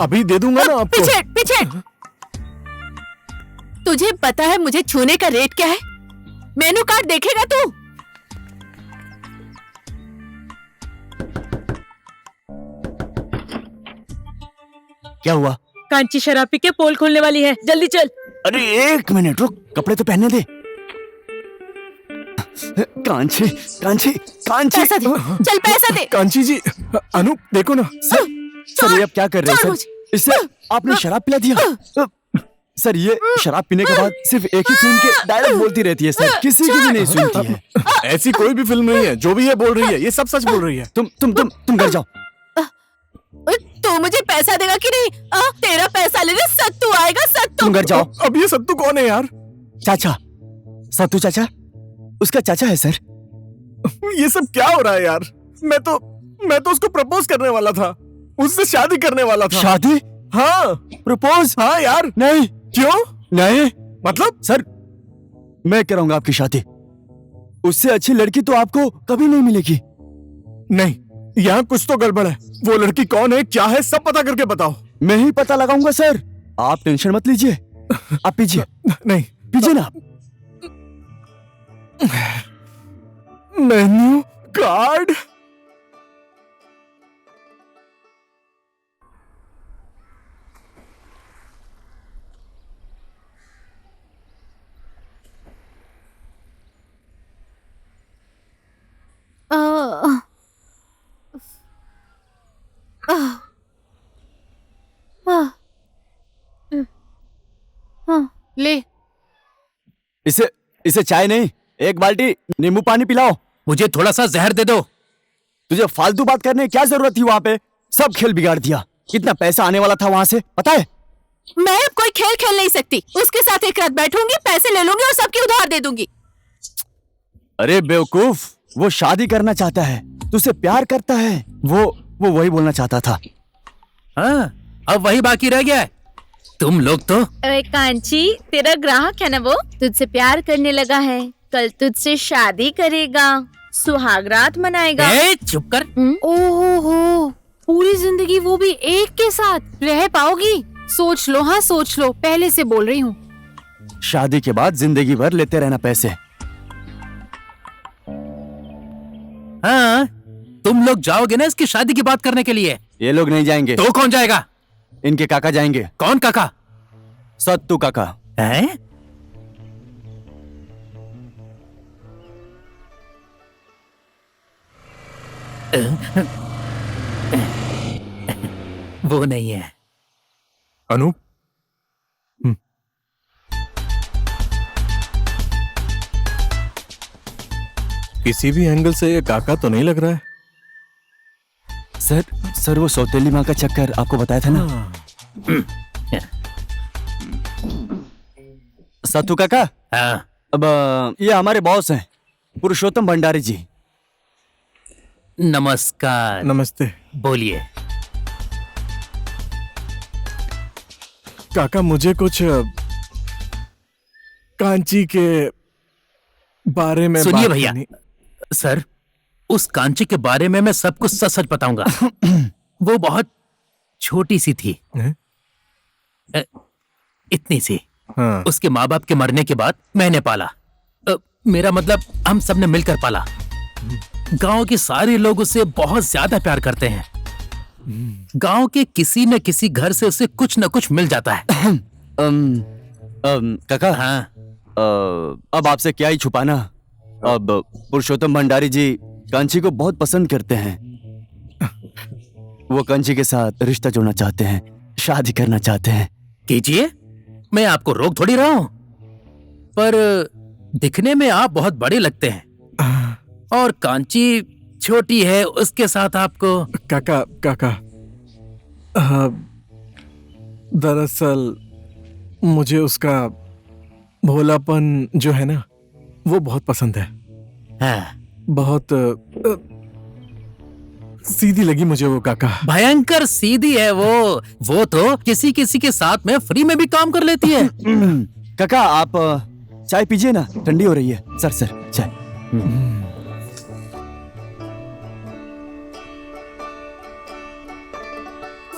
अभी दे दूंगा ना आपको। पीछे। तुझे पता है मुझे छूने का रेट क्या है? मेनू कार्ड देखेगा तू? क्या हुआ? कांची शराब पी के पोल खोलने वाली है, जल्दी चल। अरे 1 मिनट रुक, कपड़े तो पहनने दे। कांची कांची कांची, पैसा दे, चल पैसा दे। कांची जी, अनूप देखो ना। सर ये अब क्या कर रहे हैं सर? इससे आपने शराब पिला दिया। सर ये शराब पीने के बाद सिर्फ एक ही फिल्म के डायलॉग बोलती रहती है सर, किसी की भी नहीं सुनती है। ऐसी कोई भी फिल्म नहीं है, जो भी ये बोल रही है ये सब सच बोल रही है। तुम घर जाओ। तू मुझे पैसा देगा कि नहीं? तेरा पैसा लेने सत्तू आएगा, सत्तू। तुम घर जाओ। अब ये सत्तू कौन है यार? चाचा, सत्तू चाचा, उसका चाचा है सर। ये सब क्या हो रहा है यार? मैं तो उसको प्रपोज करने वाला था, उससे शादी करने वाला था। शादी? हाँ। प्रपोज? हाँ यार। नहीं। क्यों नहीं? मतलब? सर मैं कराऊंगा आपकी शादी, उससे अच्छी लड़की तो आपको कभी नहीं मिलेगी। नहीं, यहाँ कुछ तो गड़बड़ है। वो लड़की कौन है, क्या है, सब पता करके बताओ। मैं ही पता लगाऊंगा सर, आप टेंशन मत लीजिए। आप पीजिए। नहीं पीजिए ना। Menu card. ले। इसे चाय नहीं, 1 बाल्टी नींबू पानी पिलाओ। मुझे थोड़ा सा जहर दे दो। तुझे फालतू बात करने की क्या जरूरत थी? वहाँ पे सब खेल बिगाड़ दिया। कितना पैसा आने वाला था वहाँ से, पता है? मैं अब कोई खेल खेल नहीं सकती। उसके साथ एक रात बैठूंगी, पैसे ले लूंगी और सबकी उधार दे दूंगी। अरे बेवकूफ, वो शादी करना चाहता है, तुझसे प्यार करता है। वो वही बोलना चाहता था। हाँ, अब वही बाकी रह गया है। तुम लोग तो। अरे कांची, तेरा ग्राहक है ना, वो तुझसे प्यार करने लगा है, कल तुझसे शादी करेगा, सुहागरात मनाएगा। चुप कर। ओहो, पूरी जिंदगी वो भी एक के साथ रह पाओगी? सोच लो, हाँ सोच लो, पहले से बोल रही हूँ। शादी के बाद जिंदगी भर लेते रहना पैसे। हाँ, तुम लोग जाओगे ना इसकी शादी की बात करने के लिए? ये लोग नहीं जाएंगे। तो कौन जाएगा? इनके काका जाएंगे। कौन काका? सत्तू काका। हैं? वो नहीं है। अनूप, किसी भी एंगल से ये काका तो नहीं लग रहा है। सर वो सौतेली माँ का चक्कर आपको बताया था ना। सत्तू काका। हाँ। अब ये हमारे बॉस हैं, पुरुषोत्तम भंडारी जी। नमस्कार। नमस्ते। बोलिए। काका, मुझे कुछ कांची के बारे में सुनिए बात भैया, करनी। सर उस कांची के बारे में मैं सब कुछ सच सच बताऊंगा। वो बहुत छोटी सी थी, इतनी सी। हाँ। उसके माँ बाप के मरने के बाद मैंने पाला। मेरा मतलब हम सब ने मिलकर पाला। गांव के सारे लोग उसे बहुत ज्यादा प्यार करते हैं। गांव के किसी न किसी घर से उसे कुछ न कुछ मिल जाता है। काका। हाँ। अब आपसे क्या ही छुपाना। अब पुरुषोत्तम भंडारी जी कांची को बहुत पसंद करते हैं। वो कांची के साथ रिश्ता जोड़ना चाहते हैं, शादी करना चाहते हैं। कीजिए, मैं आपको रोक थोड़ी रहा हूं, पर दिखने में आप बहुत बड़े लगते हैं और कांची छोटी है, उसके साथ आपको। काका, दरअसल मुझे उसका भोलापन जो है ना, वो बहुत पसंद है। हाँ। बहुत सीधी लगी मुझे वो काका। भयंकर सीधी है वो तो किसी किसी के साथ में फ्री में भी काम कर लेती है। काका आप चाय पीजिए ना, ठंडी हो रही है। सर चाय।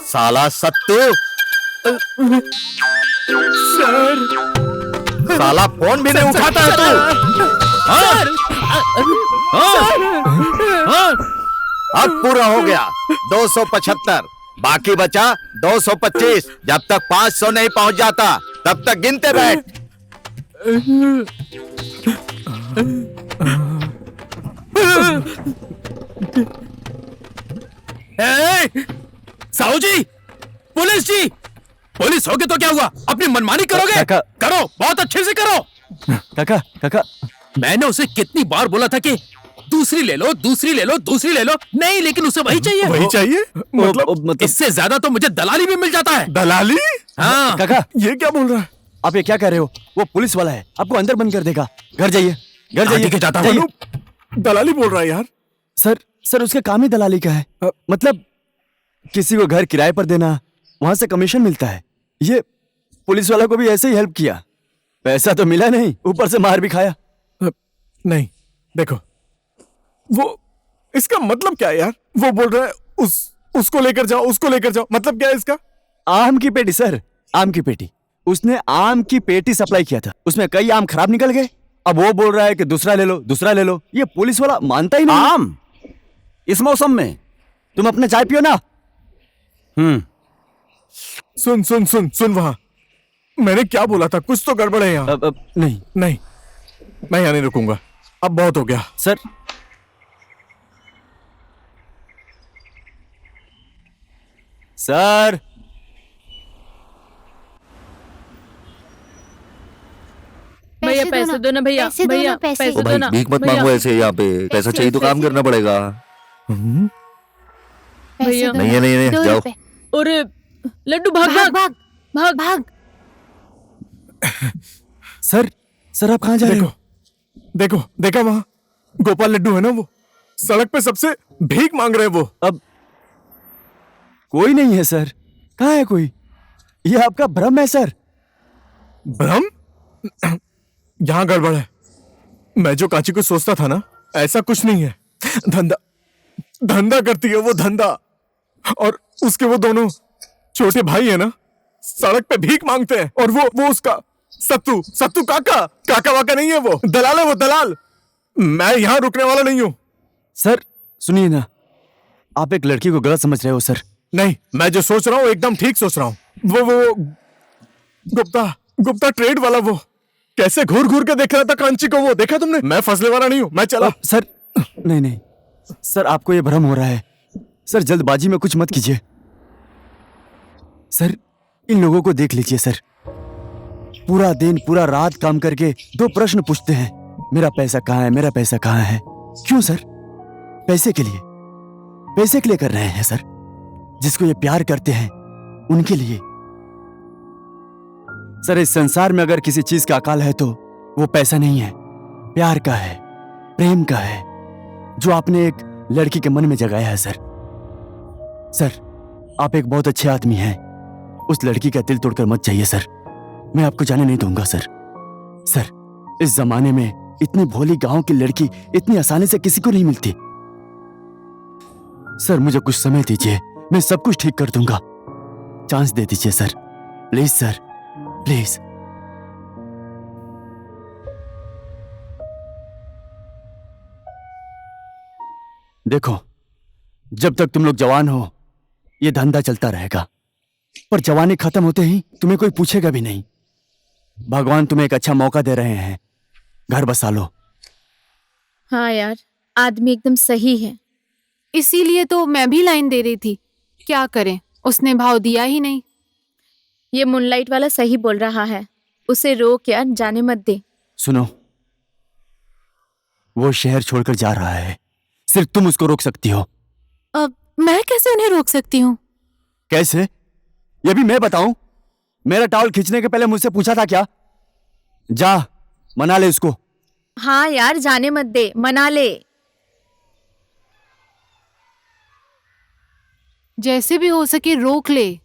साला सत्तू। सर, साला फोन भी नहीं उठाता है तू। अब पूरा हो गया। 275 बाकी बचा 225। जब तक 500 नहीं पहुंच जाता तब तक गिनते बैठ। साहू जी, पुलिस जी, पुलिस होगे तो क्या हुआ? अपनी मनमानी करोगे? काका। करो, बहुत अच्छे से करो। काका काका, मैंने उसे कितनी बार बोला था कि दूसरी ले लो, दूसरी ले लो, दूसरी ले लो, नहीं, लेकिन उसे वही चाहिए। वही चाहिए मतलब इससे ज्यादा तो मुझे दलाली भी मिल जाता है। दलाली? हाँ। काका ये क्या बोल रहा है? आप ये क्या कह रहे हो? वो पुलिस वाला है, आपको अंदर बंद कर देगा। घर जाइए, घर हाँ, जाइए। ठीक है, जाता हूँ। अनूप दलाली बोल रहा है यार। सर उसका काम ही दलाली का है। मतलब किसी को घर किराए पर देना, वहां से कमीशन मिलता है। ये पुलिस वाला को भी ऐसे ही हेल्प किया, पैसा तो मिला नहीं, ऊपर से मार भी खाया। नहीं देखो, वो इसका मतलब क्या है यार? वो बोल रहा है उसको लेकर जाओ, उसको लेकर जाओ, मतलब क्या है इसका? आम की पेटी सर, आम की पेटी। उसने आम की पेटी सप्लाई किया था, उसमें कई आम खराब निकल गए। अब वो बोल रहा है कि दूसरा ले लो, दूसरा ले लो। ये पुलिस वाला मानता ही नहीं। आम इस मौसम में? तुम अपने चाय पियो ना। सुन सुन सुन सुन, वहां मैंने क्या बोला था? कुछ तो गड़बड़ है यहाँ। नहीं नहीं, मैं यहाँ नहीं रुकूंगा, अब बहुत हो गया। सर, सर भैया पैसे दो ना भैया, भैया पैसे ओ दो भाई ना भीख मत भैया। मांगो ऐसे यहाँ पे, पैसा चाहिए तो काम करना पड़ेगा। भैया नहीं है, नहीं है, दो जाओ। रुपए। अरे लड्डू भाग भाग भाग भाग भाग भाग। सर आप कहाँ जा रहे हो? देखो देखा वहां गोपाल लड्डू है ना, वो सड़क पे सबसे भीख मांग रहे हैं वो। अब कोई नहीं है सर। कहाँ है कोई? ये आपका भ्रम है सर। भ्रम? यहां गड़बड़ है। मैं जो कांची को सोचता था ना, ऐसा कुछ नहीं है। धंधा करती है वो, धंधा। और उसके वो दोनों छोटे भाई है ना, सड़क पे भीख मांगते हैं। और वो उसका सत्तू काका वाका नहीं है, वो दलाल है, वो दलाल। मैं यहां रुकने वाला नहीं हूं। सर सुनिए ना, आप एक लड़की को गलत समझ रहे हो सर। नहीं, मैं जो सोच रहा हूँ एकदम ठीक सोच रहा हूँ। वो गुप्ता ट्रेड वाला, वो कैसे घूर घूर के देख रहा था कांची को, वो देखा तुमने? मैं फंसने वाला नहीं हूं, मैं चला। सर नहीं सर, आपको ये भ्रम हो रहा है। सर जल्दबाजी में कुछ मत कीजिए। सर इन लोगों को देख लीजिए सर, पूरा दिन पूरा रात काम करके 2 प्रश्न पूछते हैं, मेरा पैसा कहाँ है, मेरा पैसा कहाँ है। क्यों सर? पैसे के लिए कर रहे हैं सर। जिसको ये प्यार करते हैं उनके लिए। सर इस संसार में अगर किसी चीज का अकाल है तो वो पैसा नहीं है, प्यार का है, प्रेम का है, जो आपने एक लड़की के मन में जगाया है सर आप एक बहुत अच्छे आदमी हैं। उस लड़की का दिल तोड़कर मत जाइए सर, मैं आपको जाने नहीं दूंगा सर इस जमाने में इतनी भोली गांव की लड़की इतनी आसानी से किसी को नहीं मिलती। सर मुझे कुछ समय दीजिए, मैं सब कुछ ठीक कर दूंगा। चांस दे दीजिए सर, प्लीज सर, प्लीज। देखो, जब तक तुम लोग जवान हो ये धंधा चलता रहेगा, पर जवानी खत्म होते ही तुम्हें कोई पूछेगा भी नहीं। भगवान तुम्हें एक अच्छा मौका दे रहे हैं, घर बसा लो। हाँ यार, आदमी एकदम सही है। इसीलिए तो मैं भी लाइन दे रही थी, क्या करें, उसने भाव दिया ही नहीं। ये मूनलाइट वाला सही बोल रहा है, उसे रोक यार, जाने मत दे। सुनो, वो शहर छोड़कर जा रहा है, सिर्फ तुम उसको रोक सकती हो। अब मैं कैसे उन्हें रोक सकती हूँ? कैसे? ये भी मैं बताऊं? मेरा टॉवल खींचने के पहले मुझसे पूछा था क्या? जा मना ले उसको। हाँ यार, जाने मत दे, मना ले। जैसे भी हो सके रोक ले।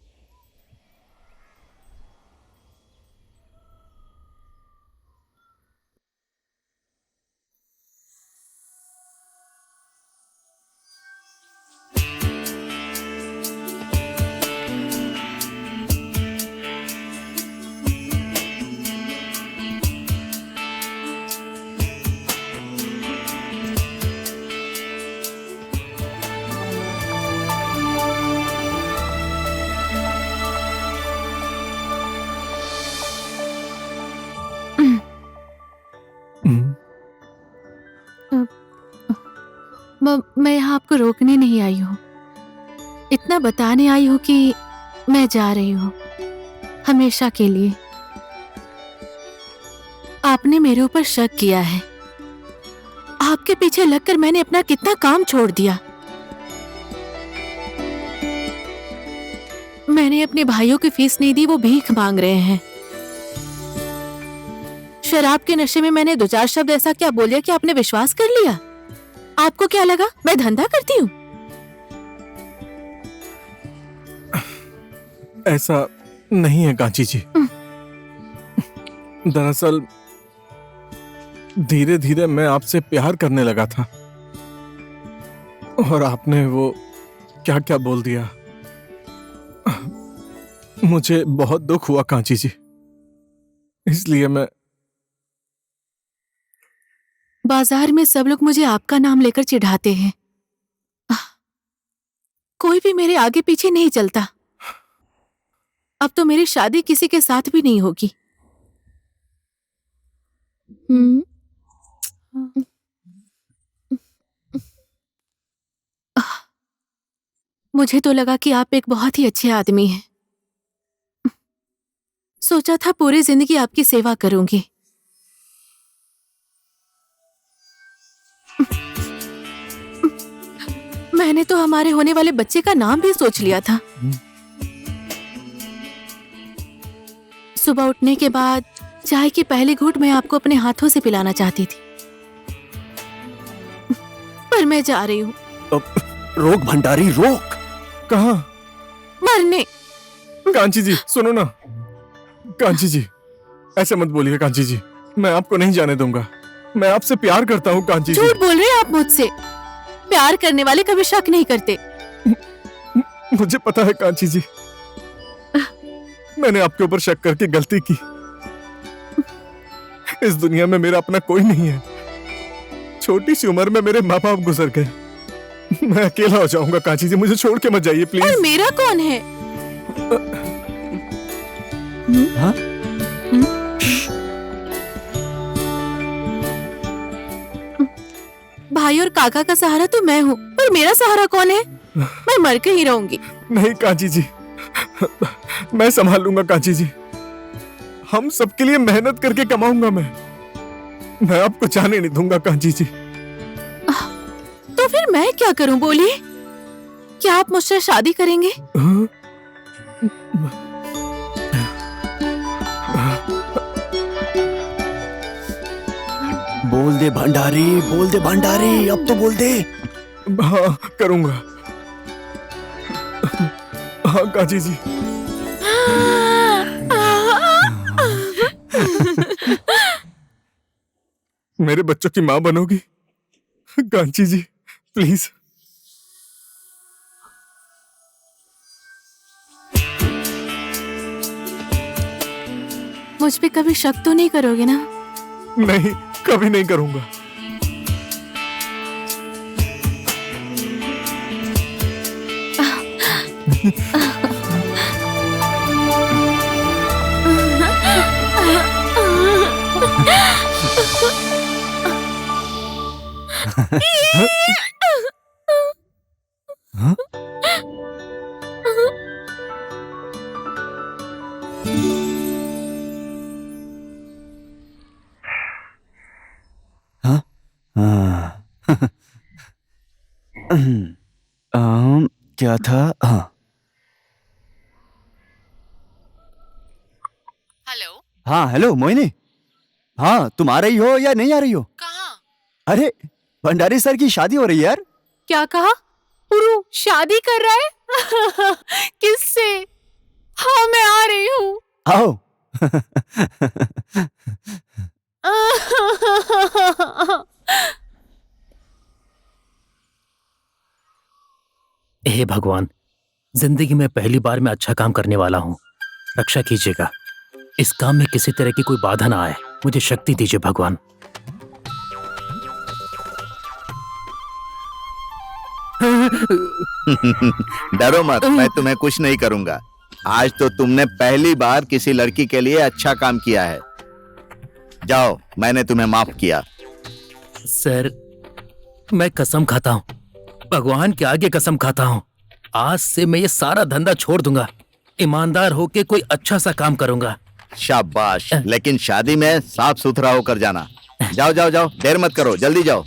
मैं यहाँ आपको रोकने नहीं आई हूँ, इतना बताने आई हूँ कि मैं जा रही हूँ हमेशा के लिए। आपने मेरे ऊपर शक किया है। आपके पीछे लगकर मैंने अपना कितना काम छोड़ दिया। मैंने अपने भाइयों की फीस नहीं दी, वो भीख मांग रहे हैं। शराब के नशे में मैंने 2-4 शब्द ऐसा क्या बोल दिया कि आपने विश्वास कर लिया? आपको क्या लगा मैं धंधा करती हूँ? ऐसा नहीं है कांची जी। दरअसल धीरे धीरे मैं आपसे प्यार करने लगा था और आपने वो क्या क्या बोल दिया। मुझे बहुत दुख हुआ कांची जी, इसलिए मैं। बाजार में सब लोग मुझे आपका नाम लेकर चिढ़ाते हैं। कोई भी मेरे आगे पीछे नहीं चलता। अब तो मेरी शादी किसी के साथ भी नहीं होगी। मुझे तो लगा कि आप एक बहुत ही अच्छे आदमी हैं। सोचा था पूरी जिंदगी आपकी सेवा करूंगी। मैंने तो हमारे होने वाले बच्चे का नाम भी सोच लिया था। सुबह उठने के बाद चाय की पहली घूंट मैं आपको अपने हाथों से पिलाना चाहती थी, पर मैं जा रही हूँ। रोक भंडारी, रोक। कहाँ? मरने। कांची जी सुनो ना। कांची जी ऐसे मत बोलिए कांची जी, मैं आपको नहीं जाने दूंगा। मैं आपसे प्यार करता हूँ कांची जी। झूठ बोल रहे हैं आप मुझसे। प्यार करने वाले कभी शक नहीं करते। मुझे पता है कांची जी, मैंने आपके ऊपर शक करके गलती की। इस दुनिया में मेरा अपना कोई नहीं है। छोटी सी उम्र में मेरे माँ बाप गुजर गए। मैं अकेला हो जाऊंगा कांची जी, मुझे छोड़ के मत जाइए प्लीज। और मेरा कौन है? भाई और काका का सहारा तो मैं हूँ, पर मेरा सहारा कौन है? मैं मर के ही रहूंगी। नहीं कांची जी, मैं संभाल लूंगा कांची जी। हम सबके लिए मेहनत करके कमाऊंगा मैं आपको जाने नहीं दूंगा कांची जी। तो फिर मैं क्या करूं बोलिए? क्या आप मुझसे शादी करेंगे? बोल दे भंडारी, बोल दे भंडारी, अब तो बोल दे। हाँ करूंगा। हाँ कांची जी। मेरे बच्चों की माँ बनोगी कांची जी प्लीज। मुझ पे कभी शक तो नहीं करोगे ना? नहीं, कभी नहीं करूंगा। क्या था? हेलो। हाँ हेलो मोहिनी। हाँ तुम आ रही हो या नहीं आ रही हो? कहाँ? अरे भंडारी सर की शादी हो रही है यार। क्या कहा? पुरु शादी कर रहा है? किससे? हाँ मैं आ रही हूँ। आओ। हे भगवान, जिंदगी में पहली बार मैं अच्छा काम करने वाला हूँ। रक्षा कीजिएगा, इस काम में किसी तरह की कोई बाधा ना आए। मुझे शक्ति दीजिए भगवान। डरो मत, मैं तुम्हें कुछ नहीं करूंगा। आज तो तुमने पहली बार किसी लड़की के लिए अच्छा काम किया है। जाओ, मैंने तुम्हें माफ किया। सर, मैं कसम खाता हूँ भगवान के आगे कसम खाता हूँ, आज से मैं ये सारा धंधा छोड़ दूंगा, ईमानदार होके कोई अच्छा सा काम करूंगा। शाबाश, लेकिन शादी में साफ सुथरा होकर जाना। जाओ जाओ जाओ, देर मत करो, जल्दी जाओ।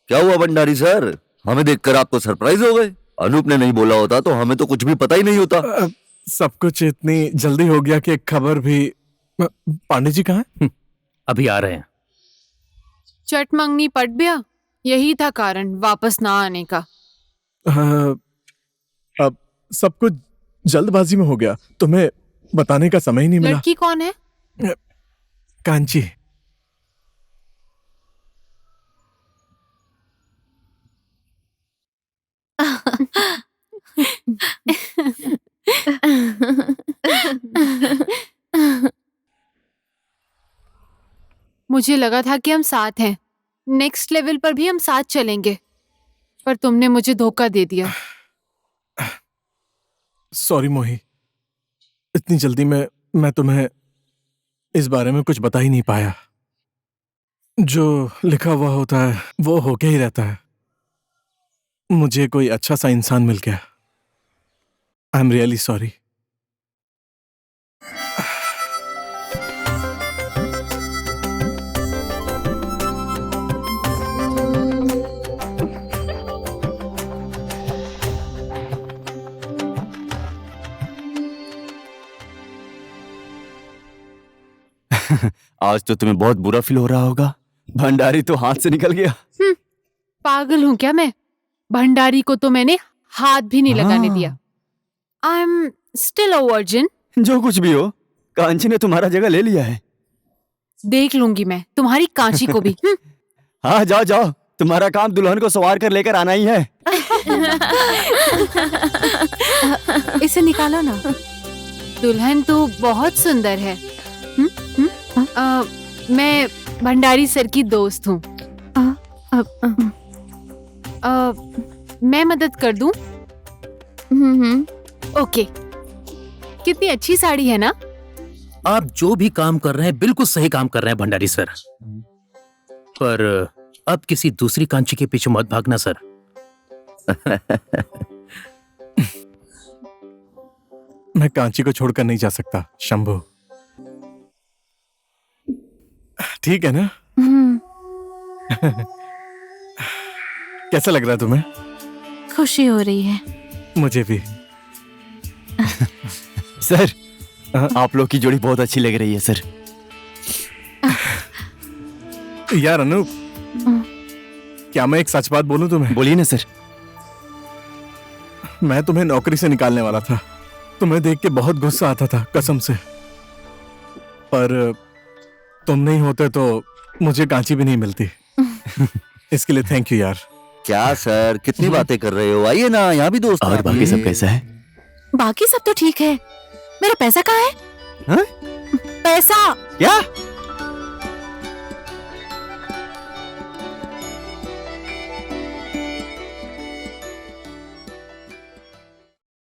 क्या हुआ भंडारी सर, हमें देखकर आप तो सरप्राइज हो गए। अनूप ने नहीं बोला होता तो हमें तो कुछ भी पता ही नहीं होता। सब कुछ इतनी जल्दी हो गया कि एक खबर भी। पांडे जी कहाँ हैं? अभी आ रहे हैं। चट मंगनी पट गया, यही था कारण वापस ना आने का। अब सब कुछ जल्दबाजी में हो गया, तुम्हें बताने का समय ही नहीं मिला। लड़की कौन है? कांची। मुझे लगा था कि हम साथ हैं, नेक्स्ट लेवल पर भी हम साथ चलेंगे, पर तुमने मुझे धोखा दे दिया। सॉरी मोही, इतनी जल्दी में मैं तुम्हें इस बारे में कुछ बता ही नहीं पाया। जो लिखा हुआ होता है वो होके ही रहता है। मुझे कोई अच्छा सा इंसान मिल गया। I am really sorry. आज तो तुम्हें बहुत बुरा फील हो रहा होगा। भंडारी तो हाथ से निकल गया। पागल हूं क्या मैं? भंडारी को तो मैंने हाथ भी नहीं लगाने दिया। I am still a virgin. जो कुछ भी हो, कांची ने तुम्हारा जगह ले लिया है। देख लूंगी मैं तुम्हारी कांची को भी। हाँ जाओ जाओ, तुम्हारा काम दुल्हन को सवार कर लेकर आना ही है। इसे निकालो ना। दुल्हन तो बहुत सुंदर है। मैं भंडारी सर की दोस्त हूँ। मैं मदद कर दूं? ओके। कितनी अच्छी साड़ी है ना? आप जो भी काम कर रहे हैं बिल्कुल सही काम कर रहे हैं भंडारी सर, पर अब किसी दूसरी कांची के पीछे मत भागना सर। मैं कांची को छोड़कर नहीं जा सकता शंभू। ठीक है ना? कैसा लग रहा है तुम्हें? खुशी हो रही है। मुझे भी। सर, आप लोग की जोड़ी बहुत अच्छी लग रही है सर। यार अनूप, क्या मैं एक सच बात बोलूं तुम्हें? बोलिए ना सर। मैं तुम्हें नौकरी से निकालने वाला था। तुम्हें देख के बहुत गुस्सा आता था कसम से, पर तुम नहीं होते तो मुझे कांची भी नहीं मिलती। इसके लिए थैंक यू यार। क्या सर, कितनी बातें कर रहे हो? आइए ना, यहाँ भी दोस्त। और बाकी सब कैसा है? बाकी सब तो ठीक है। मेरा पैसा कहाँ है? हाँ? पैसा क्या?